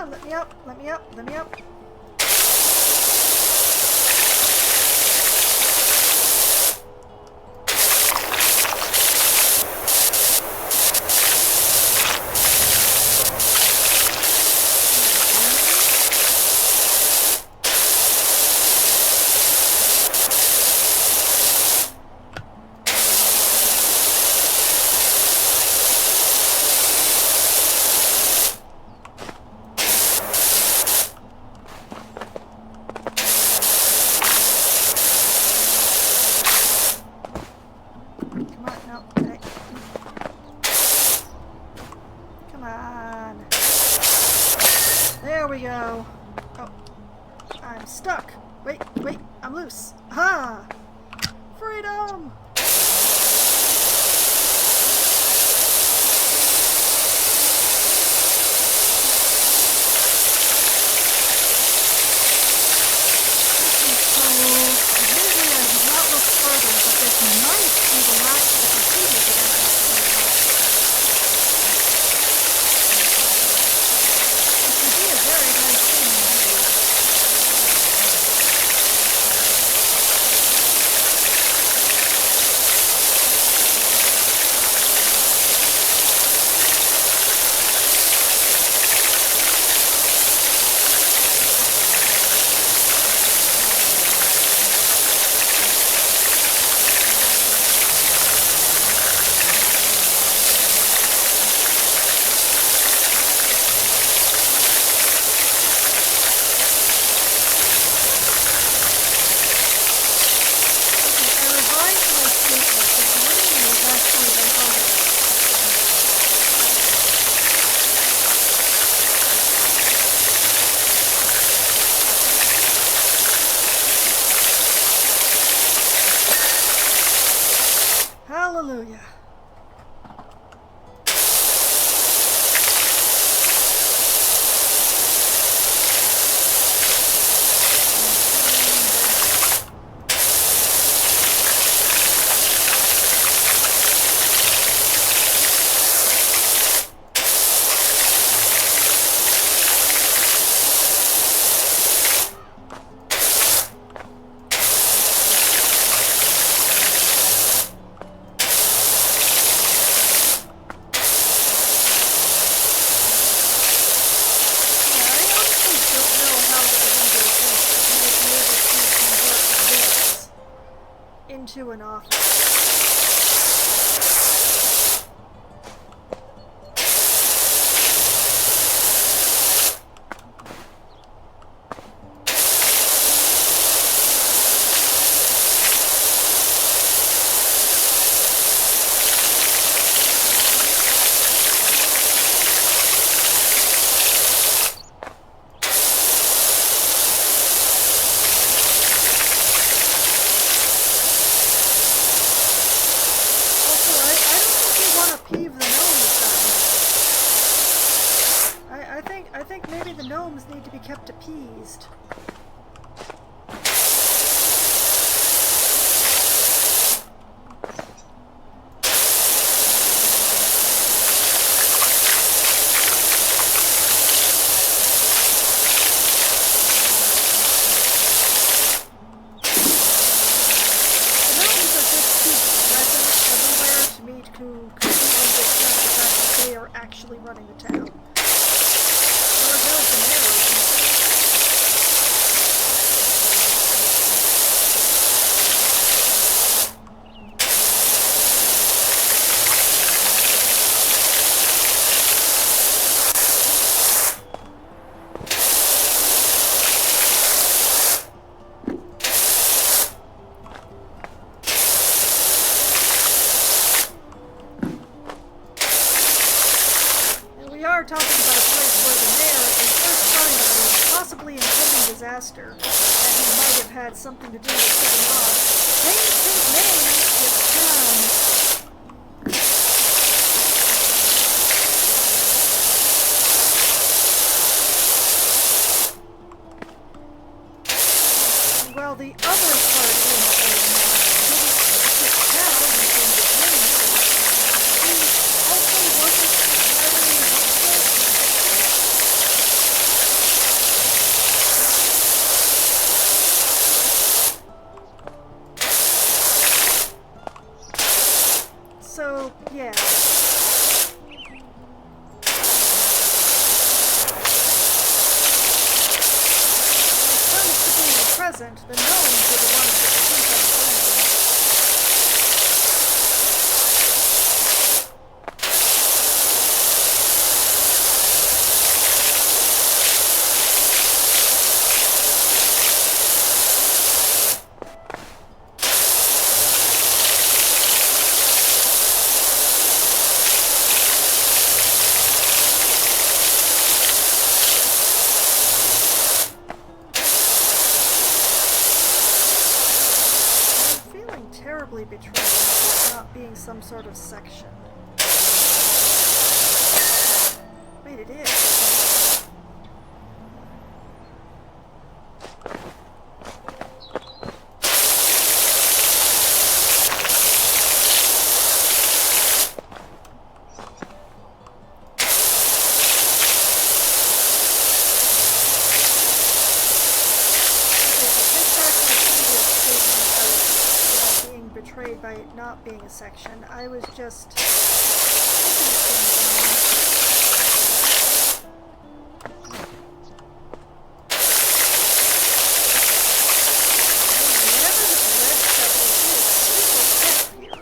on, let me up, let me up, let me up. There we go. Oh, I'm stuck. Wait, wait, I'm loose. Ha! Freedom! Usually I did not look further, but this might be the last of the procedures that I have to do. Which would be a very nice thing indeed. Hallelujah. Into an office. I think maybe the gnomes need to be kept appeased. Actually running the town. Lord knows the mayor isn't. We are talking about a place where the mayor, at the first sign of a possibly impending disaster that he might have had something to do with setting off, changed his name with town. While the other party in the whole mess didn't switch town and change its name, he also wasn't entirely helpful. isn't. The gnomes are the ones that keep on cleaning. Terribly betrayed by not being some sort of section. Wait, it is. Betrayed by it not being a section. I was just looking at things whatever this red stuff is, it's super here.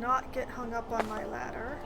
Not get hung up on my ladder.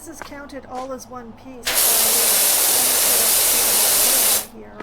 is counted all as one piece by the here.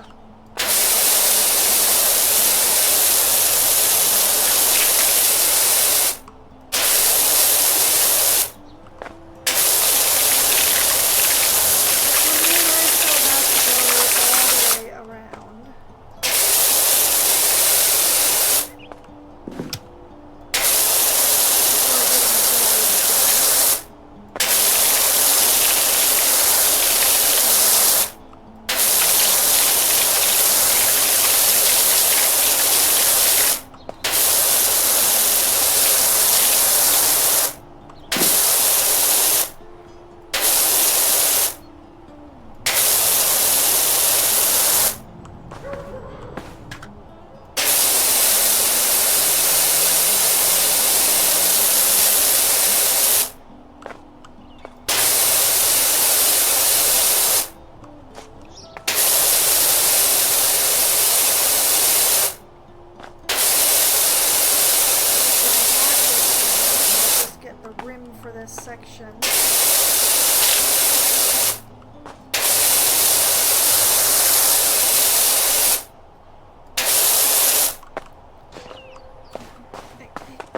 Section.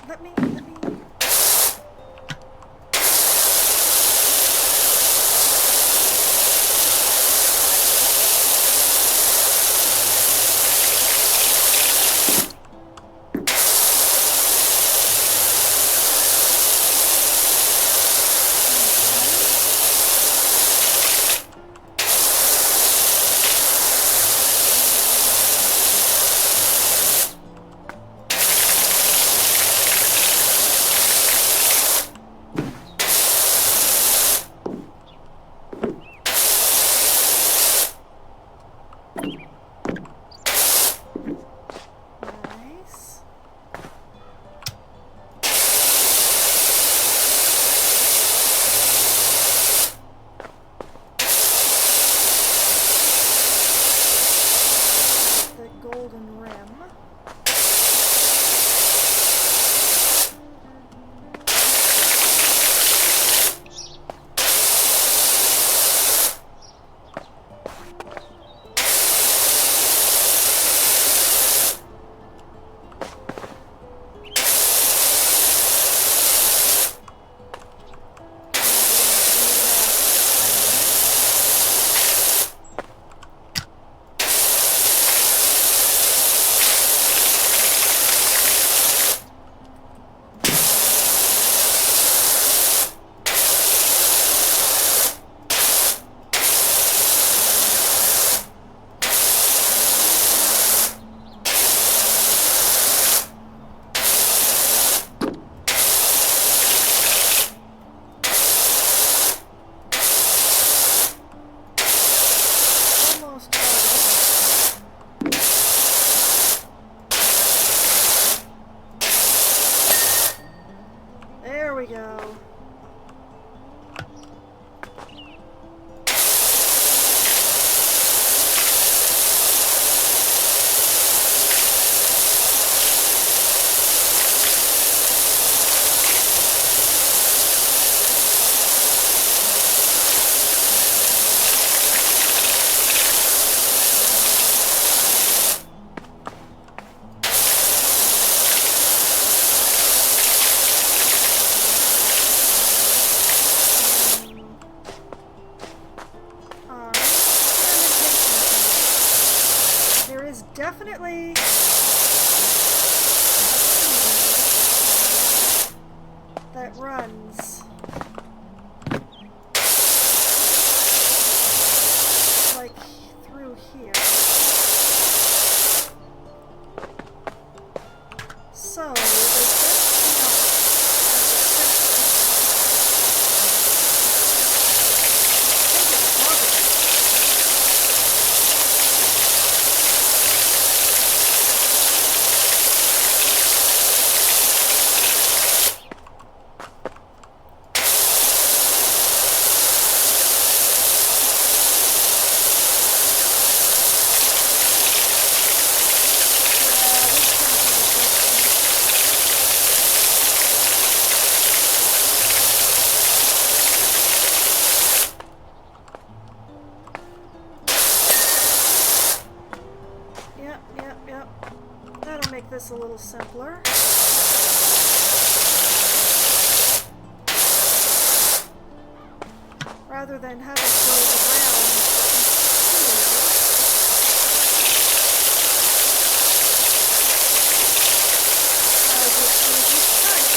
Let me. Definitely a theme that runs like through here. So they just count as a section. I think it's positive. little simpler. Rather than having to go around I just do each type.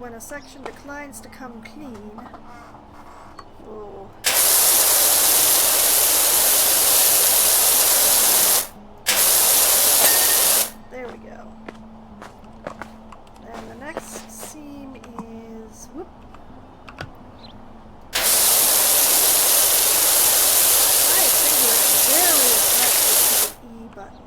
When a section declines to come clean. Oh. There we go. And the next seam is whoop. My finger is very attracted to the E button.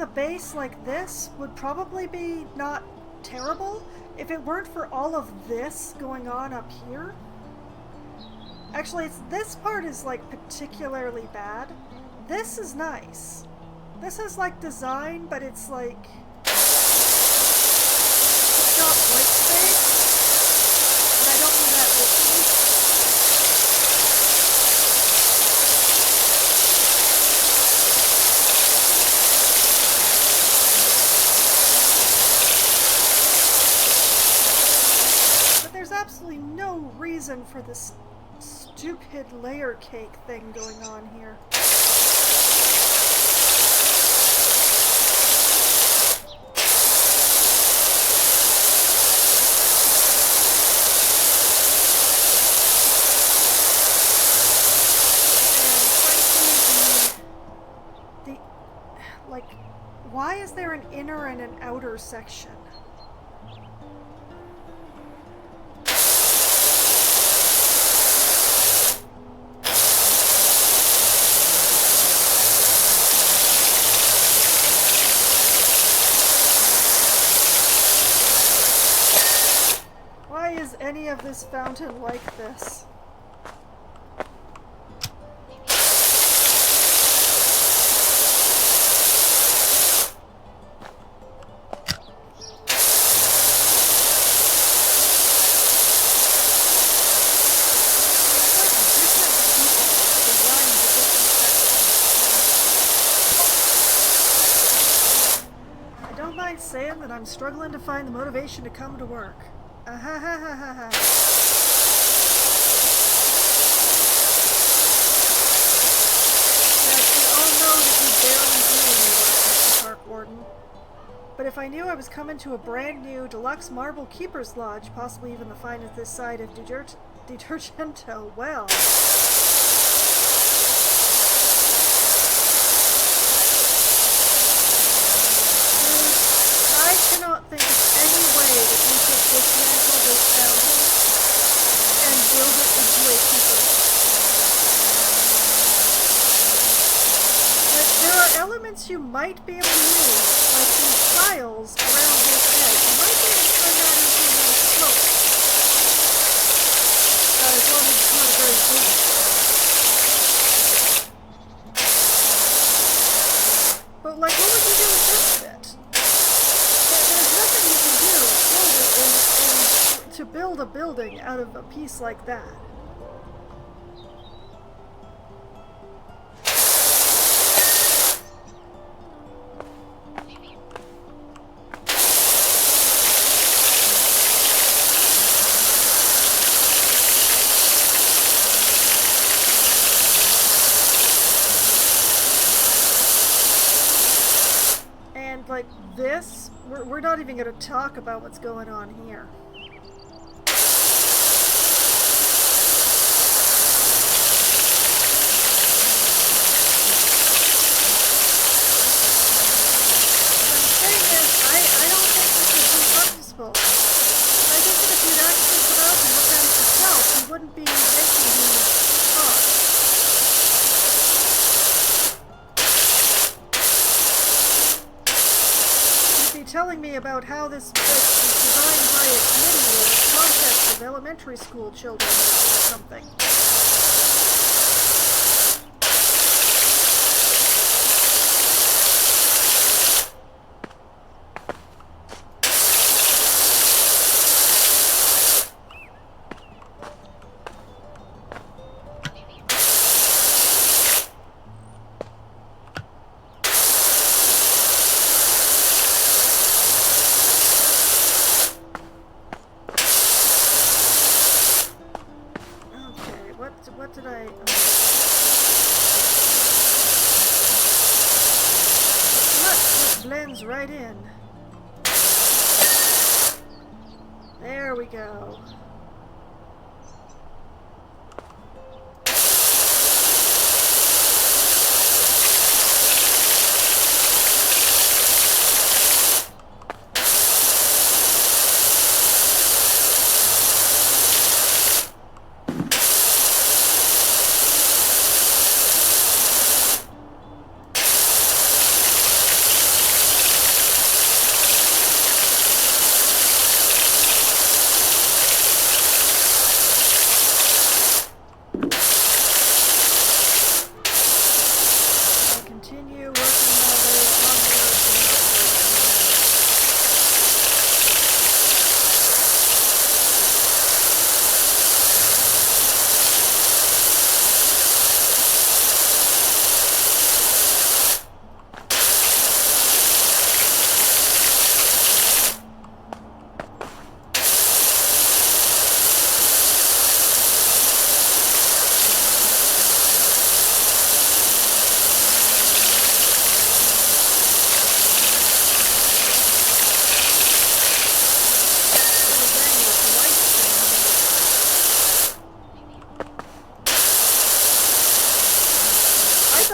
the base like this would probably be not terrible if it weren't for all of this going on up here. Actually, this part is like particularly bad. This is nice. This is like design, but it's like it's got white space, and I don't mean that literally. But there's absolutely no reason for this stupid layer cake thing going on here. Why is there an inner and an outer section? Why is any of this fountain like this? Saying that I'm struggling to find the motivation to come to work. Yes, we all know that you barely do any work, Mr. Park Warden. But if I knew I was coming to a brand new deluxe marble keeper's lodge, possibly even the finest this side of Detergento, well... I cannot think of any way that you could dismantle this fountain and build it into a keeper's lodge. Like, there are elements you might be able to use, like these tiles around this edge. You might be able to turn that into a nice slope. As long as it's not a very big slope. But, like, what would you do with this bit? There's nothing you can do to build a building out of a piece like that. And like this, we're not even going to talk about what's going on here. I don't think this is purposeful. I think that if you'd actually come out and look at it yourself, you wouldn't be making these talks. You'd be telling me about how this place was designed by a committee or a contest of elementary school children or something. What did I... Look, just blends right in. There we go.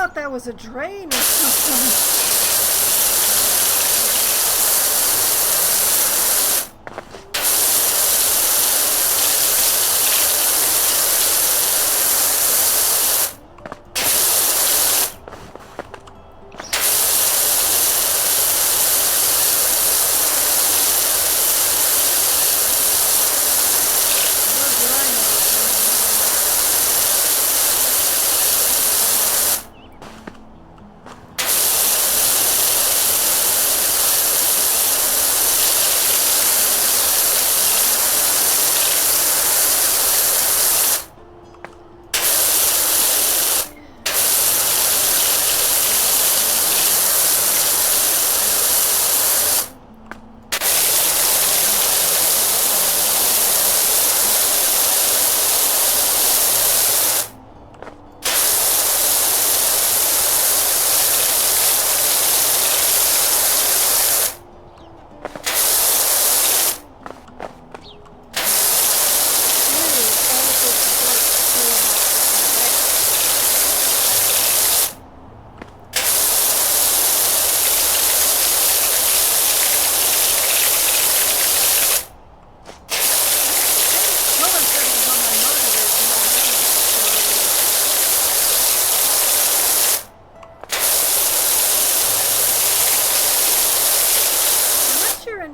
thought that was a drain or something.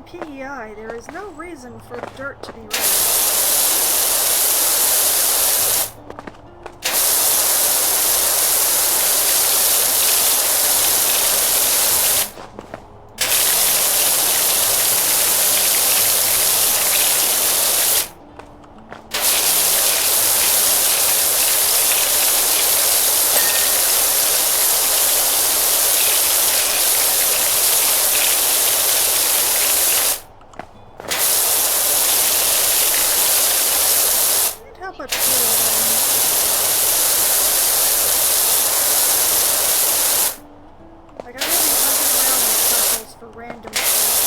PEI, there is no reason for dirt to be red. Like, I'm really hunting around in circles for random things.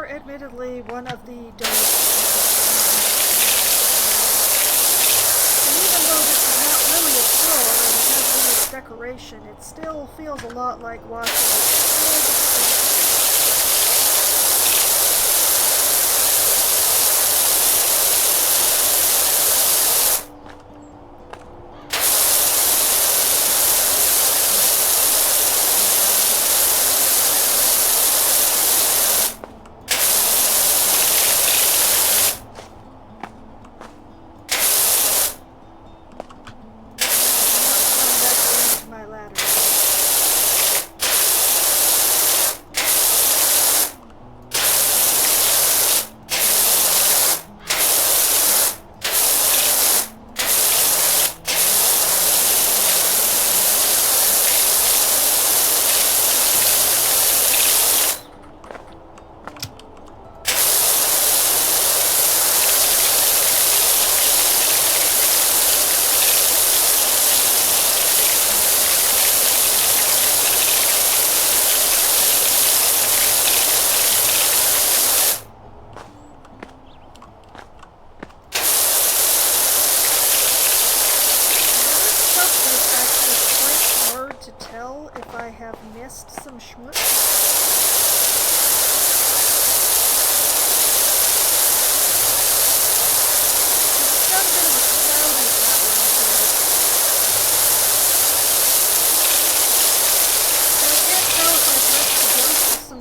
Admittedly, one of the donations. And even though this is not really a floor and it has weird decoration, it still feels a lot like watching a tell if I have missed some schmutz. It's got a bit of a cloudy pattern to it. And I can't tell if I've missed the ghost of some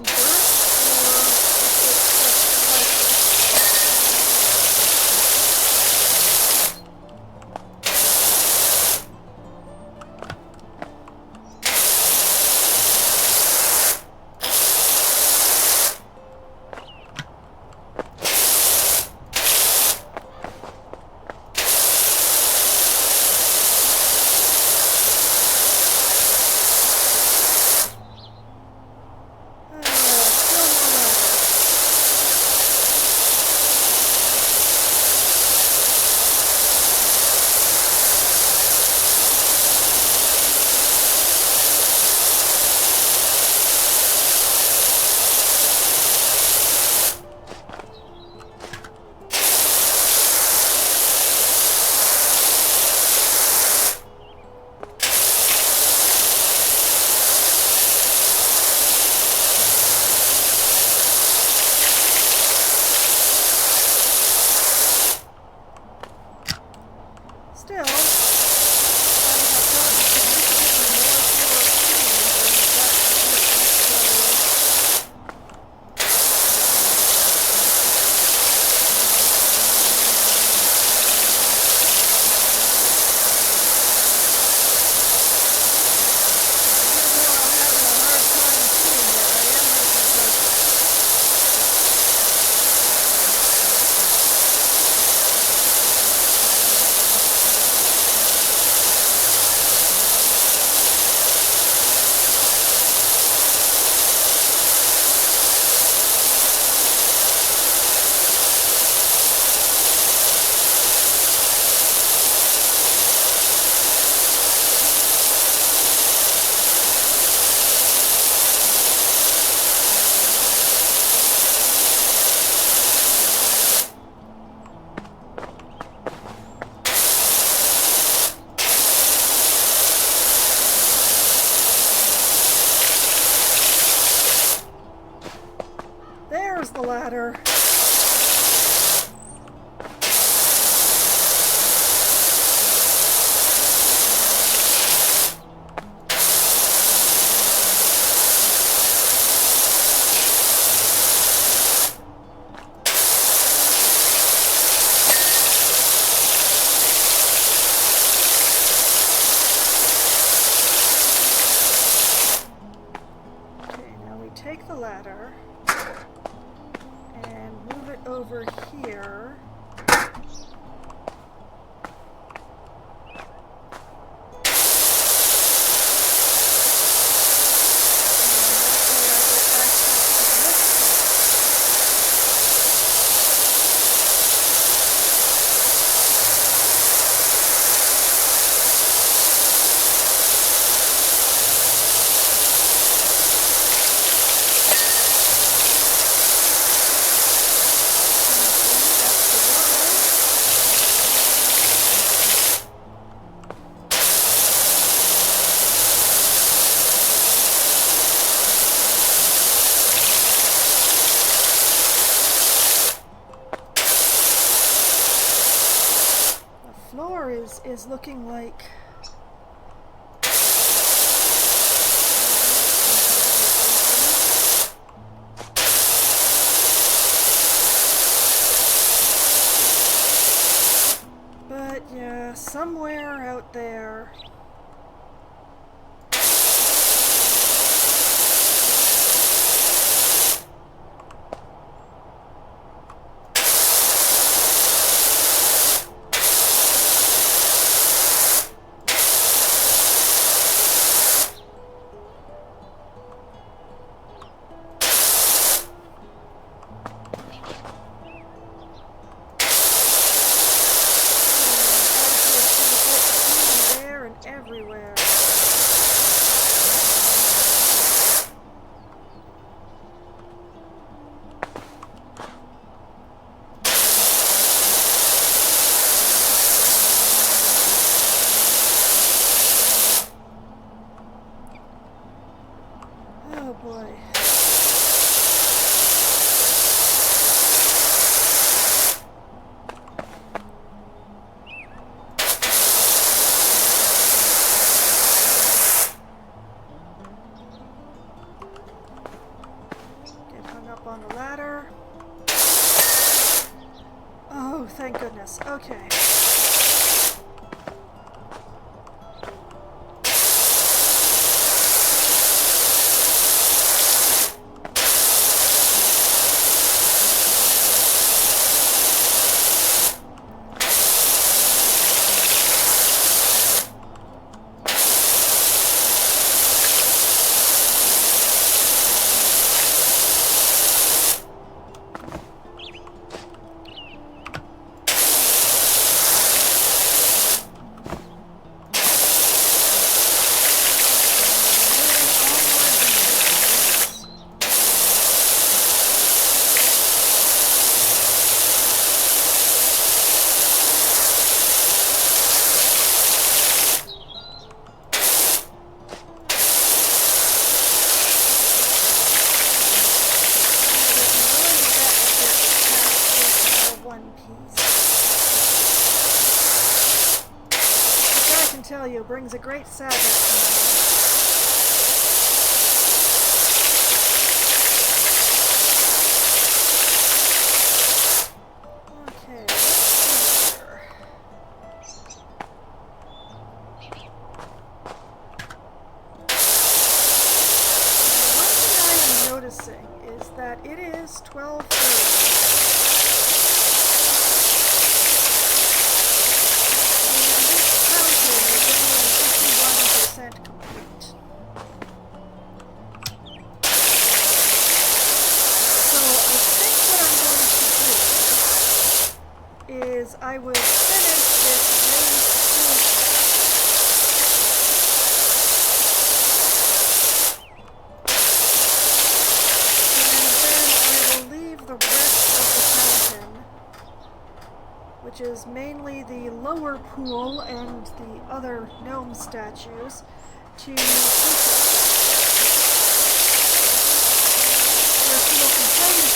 the ladder. Take the ladder and move it over here. Is looking like but yeah, somewhere out there. Everywhere. Oh boy. On the ladder. Oh, thank goodness. Okay. Tell you, brings a great sadness to my life. Okay, let's see here. Now, one thing I am noticing is that it is 12:30. Complete. So I think what I'm going to do is I will finish this raised and then I will leave the rest of the fountain, which is mainly the lower pool and the other gnome statues, to If you will confirm the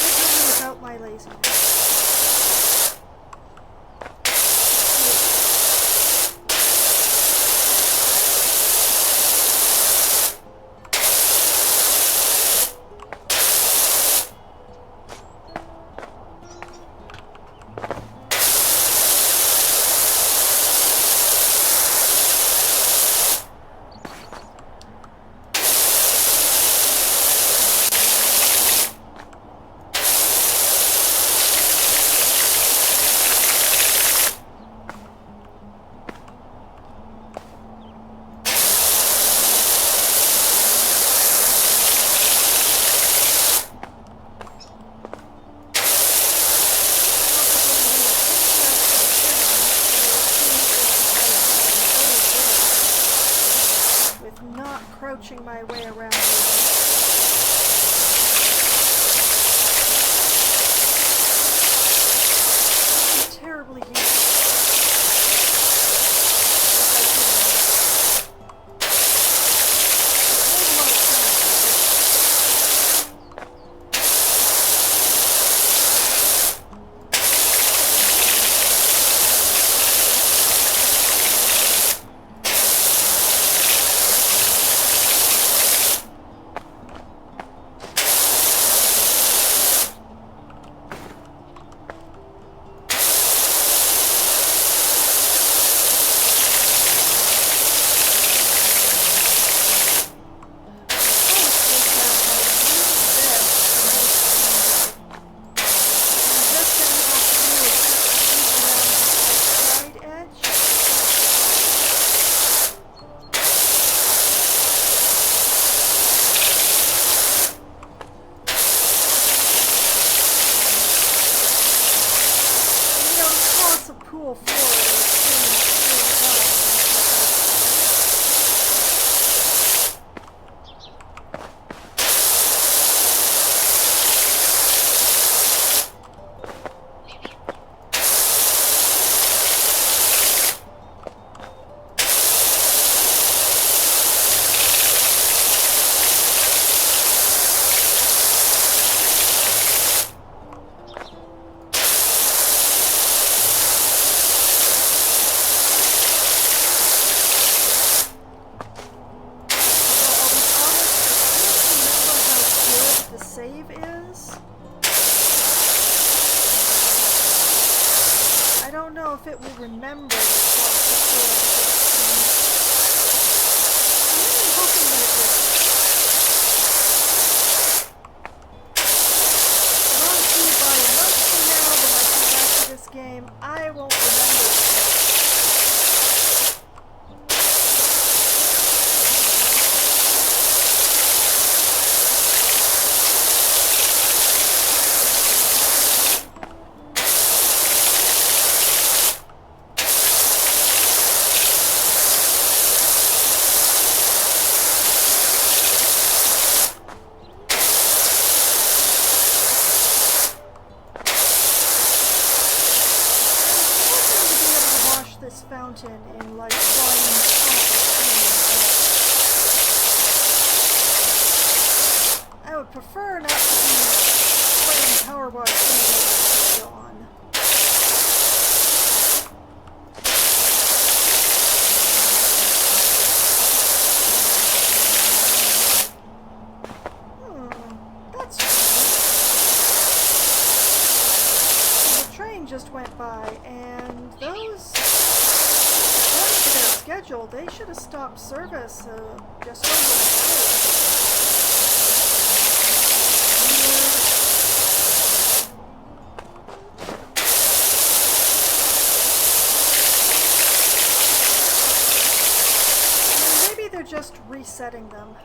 crouching my way around. Terribly useful. Pool floor save is. I don't know if it will remember the slots before I'm really hoping that it will. But honestly, by a month from now, when I come back to this game, I won't remember it. This fountain in like one I would prefer not to be playing PowerWash Simulator still on. That's strange. So the train just went by, and those, according to their schedule, they should have stopped service just over the day. Maybe they're just resetting them.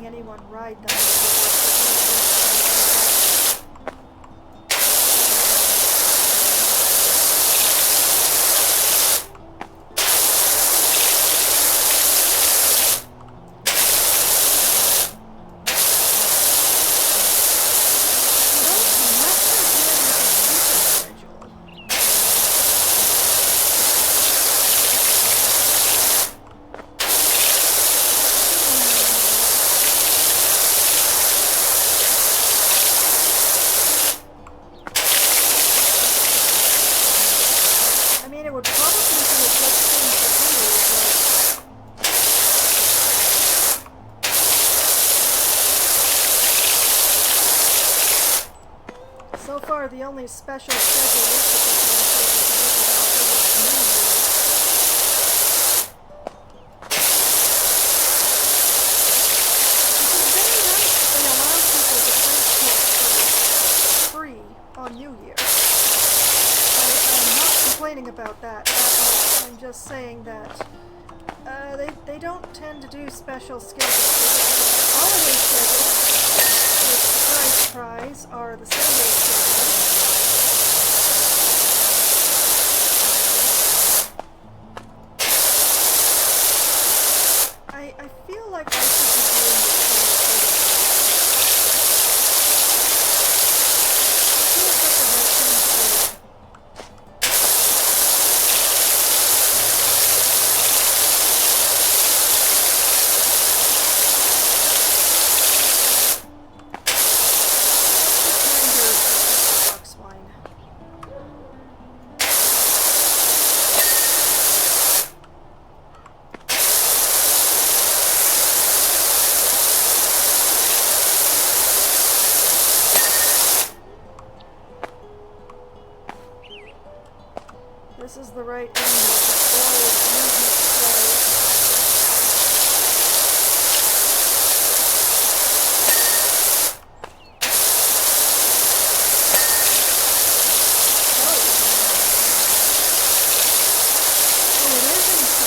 Anyone ride them. It would probably be a good thing to do, but so far the only special schedule this particular service is ever offered is New Year's. Which is very nice that they allow people to transport for free on New Year. I'm not complaining about that at all. I'm just saying that they don't tend to do special schedules. They do holiday schedules, which, surprise, surprise, are the Sunday schedule. I feel like I should be doing this for a little while. It feels like the right thing to do. Foxwine. This is the right angle to avoid movement flow. Oh, it is inside.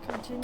Okay.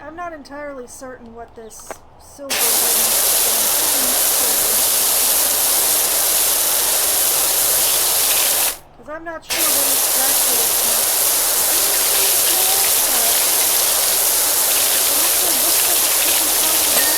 I'm not entirely certain what this silver ring is, because I'm not sure what exactly it's not. It also looks like it could be part of the wall.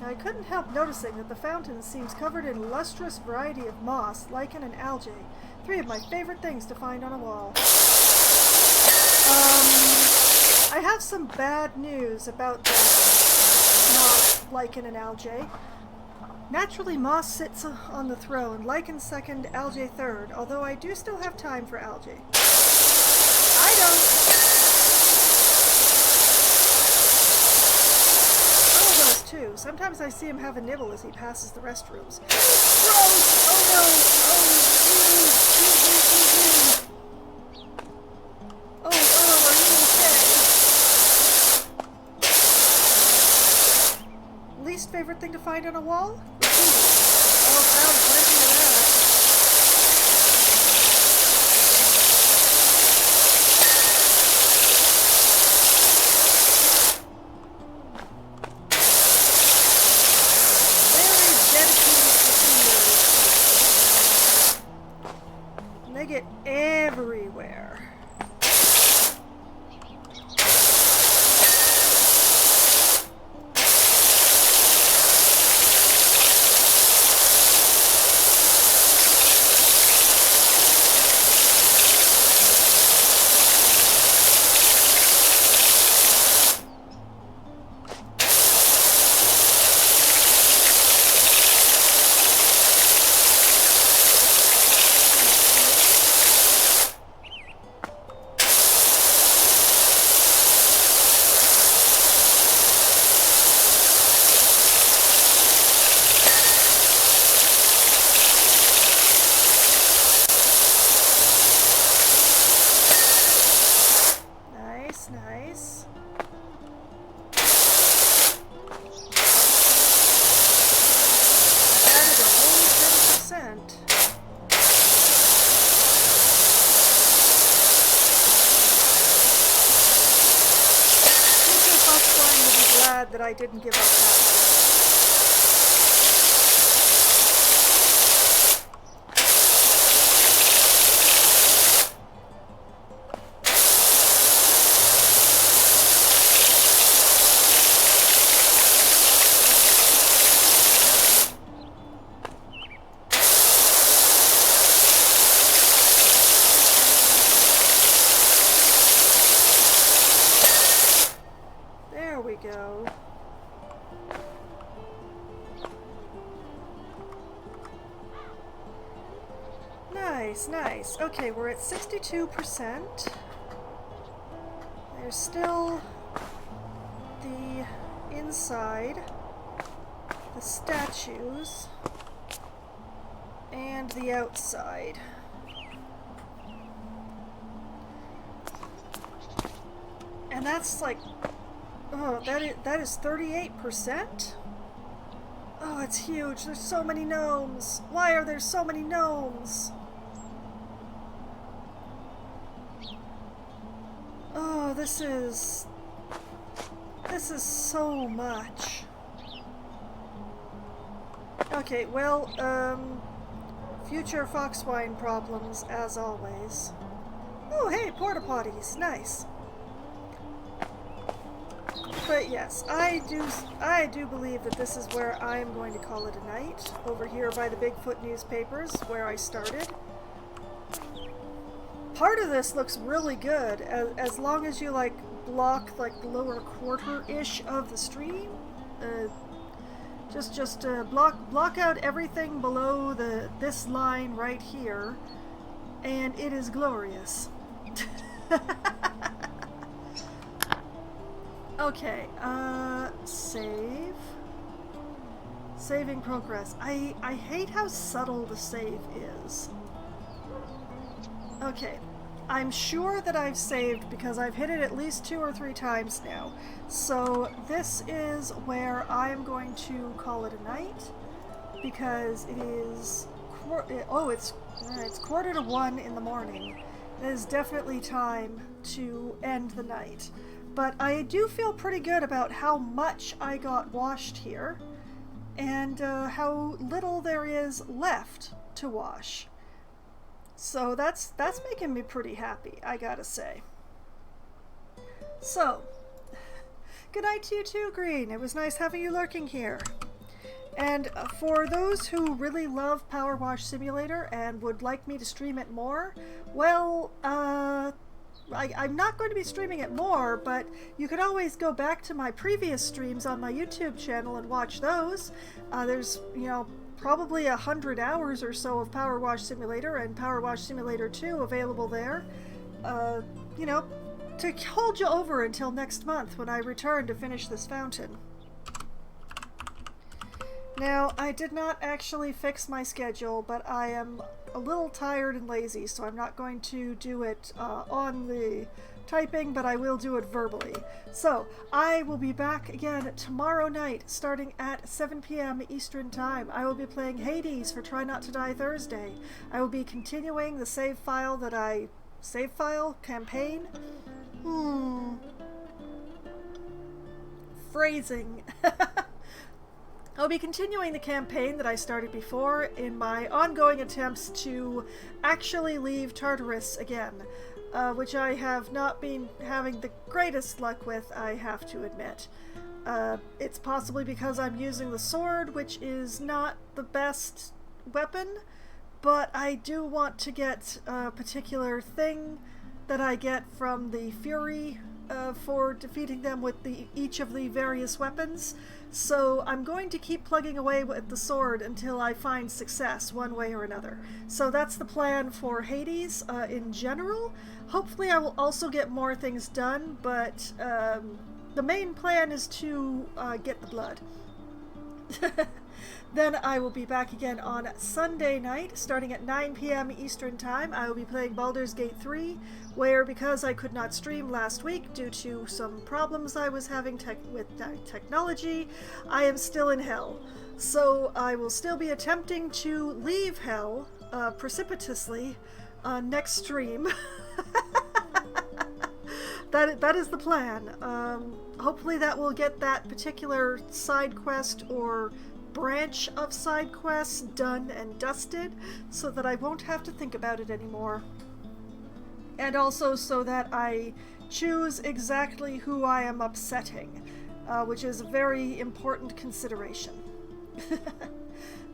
I couldn't help noticing that the fountain seems covered in lustrous variety of moss, lichen, and algae. 3 of my favorite things to find on a wall. I have some bad news about the moss, lichen, and algae. Naturally, moss sits on the throne, lichen second, algae third, although I do still have time for algae. Sometimes I see him have a nibble as he passes the restrooms. Gross! Oh no! Oh, are you okay? Least favorite thing to find on a wall? Oh, found plenty of that. They get everywhere. Nice. Added a whole 10%. Future Foxwine will be glad that I didn't give up halfway. There we go. Nice. Okay, we're at 62%. There's still the inside, the statues, and the outside. And that's like, oh, that is 38%? Oh, it's huge. There's so many gnomes. Why are there so many gnomes? Oh, this is so much. Okay, well, future Foxwine problems as always. Oh, hey, porta potties. Nice. But yes, I do believe that this is where I am going to call it a night, over here by the Bigfoot newspapers, where I started. Part of this looks really good, as long as you like block like the lower quarter-ish of the stream. Just block out everything below this line right here, and it is glorious. Okay, save. Saving progress. I hate how subtle the save is. Okay, I'm sure that I've saved because I've hit it at least 2 or 3 times now. So this is where I'm going to call it a night, because it is, it's quarter to 1 in the morning. It is definitely time to end the night. But I do feel pretty good about how much I got washed here, and how little there is left to wash. So that's making me pretty happy, I gotta say. So, good night to you too, Green. It was nice having you lurking here. And for those who really love PowerWash Simulator and would like me to stream it more, well, I'm not going to be streaming it more, but you can always go back to my previous streams on my YouTube channel and watch those. There's, probably 100 hours or so of PowerWash Simulator and PowerWash Simulator 2 available there. To hold you over until next month when I return to finish this fountain. Now, I did not actually fix my schedule, but I am a little tired and lazy, so I'm not going to do it on the typing, but I will do it verbally. So, I will be back again tomorrow night, starting at 7 p.m. Eastern Time. I will be playing Hades for Try Not to Die Thursday. I will be continuing the save file campaign? Phrasing. I'll be continuing the campaign that I started before in my ongoing attempts to actually leave Tartarus again, which I have not been having the greatest luck with, I have to admit. It's possibly because I'm using the sword, which is not the best weapon, but I do want to get a particular thing that I get from the Fury for defeating them with each of the various weapons. So I'm going to keep plugging away with the sword until I find success one way or another. So that's the plan for Hades in general. Hopefully I will also get more things done, but the main plan is to get the blood. Then I will be back again on Sunday night, starting at 9 p.m. Eastern Time. I will be playing Baldur's Gate 3, where because I could not stream last week due to some problems I was having with technology, I am still in hell. So I will still be attempting to leave hell precipitously next stream. That is the plan. Hopefully that will get that particular side quest or branch of side quests done and dusted so that I won't have to think about it anymore. And also so that I choose exactly who I am upsetting, which is a very important consideration.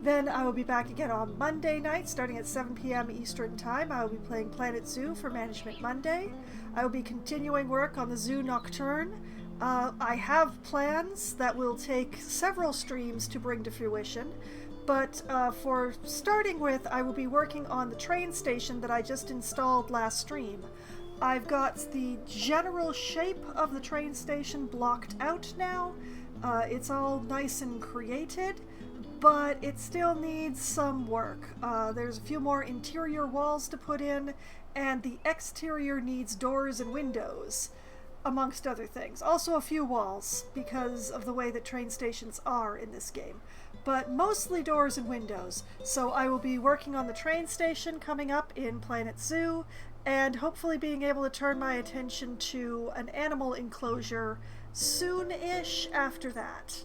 Then I will be back again on Monday night, starting at 7 p.m. Eastern Time. I will be playing Planet Zoo for Management Monday. I will be continuing work on the Zoo Nocturne. I have plans that will take several streams to bring to fruition, but for starting with, I will be working on the train station that I just installed last stream. I've got the general shape of the train station blocked out now. It's all nice and created, but it still needs some work. There's a few more interior walls to put in, and the exterior needs doors and windows, amongst other things. Also a few walls, because of the way that train stations are in this game. But mostly doors and windows. So I will be working on the train station coming up in Planet Zoo, and hopefully being able to turn my attention to an animal enclosure soon-ish after that.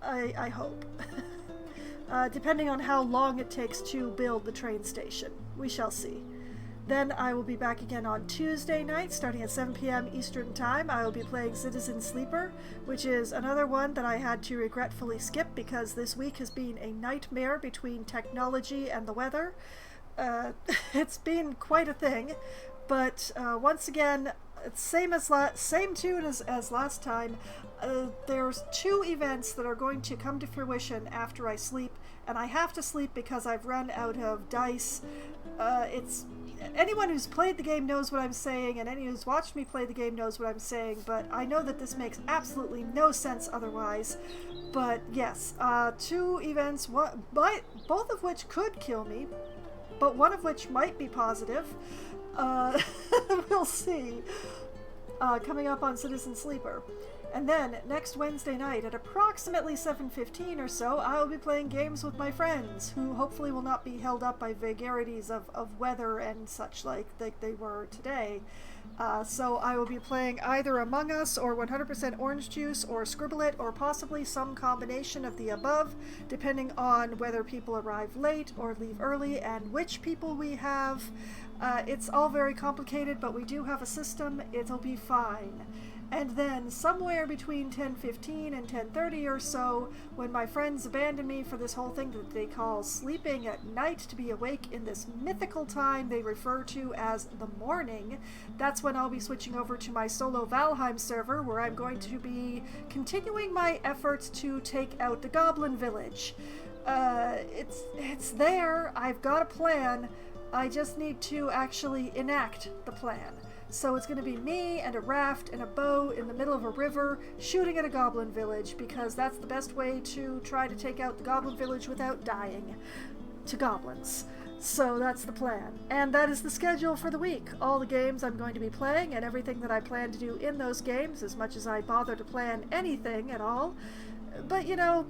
I hope. Depending on how long it takes to build the train station. We shall see. Then I will be back again on Tuesday night, starting at 7 p.m. Eastern Time. I will be playing Citizen Sleeper, which is another one that I had to regretfully skip because this week has been a nightmare between technology and the weather. It's been quite a thing, but once again, same tune as last time. There's 2 events that are going to come to fruition after I sleep, and I have to sleep because I've run out of dice. Anyone who's played the game knows what I'm saying, and anyone who's watched me play the game knows what I'm saying, but I know that this makes absolutely no sense otherwise. But yes, 2 events, both of which could kill me, but one of which might be positive. We'll see. Coming up on Citizen Sleeper. And then, next Wednesday night at approximately 7:15 or so, I'll be playing games with my friends, who hopefully will not be held up by vagaries of weather and such like they were today. So I will be playing either Among Us or 100% Orange Juice or Scribble It or possibly some combination of the above, depending on whether people arrive late or leave early and which people we have. It's all very complicated, but we do have a system. It'll be fine. And then somewhere between 10:15 and 10:30 or so, when my friends abandon me for this whole thing that they call sleeping at night to be awake in this mythical time they refer to as the morning, that's when I'll be switching over to my solo Valheim server, where I'm going to be continuing my efforts to take out the Goblin Village. It's there. I've got a plan. I just need to actually enact the plan. So it's going to be me and a raft and a bow in the middle of a river shooting at a goblin village, because that's the best way to try to take out the goblin village without dying to goblins. So that's the plan. And that is the schedule for the week. All the games I'm going to be playing and everything that I plan to do in those games, as much as I bother to plan anything at all. But you know,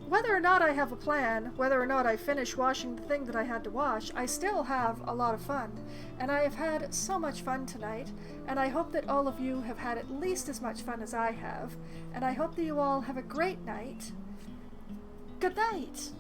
whether or not I have a plan, whether or not I finish washing the thing that I had to wash, I still have a lot of fun. And I have had so much fun tonight, and I hope that all of you have had at least as much fun as I have. And I hope that you all have a great night. Good night!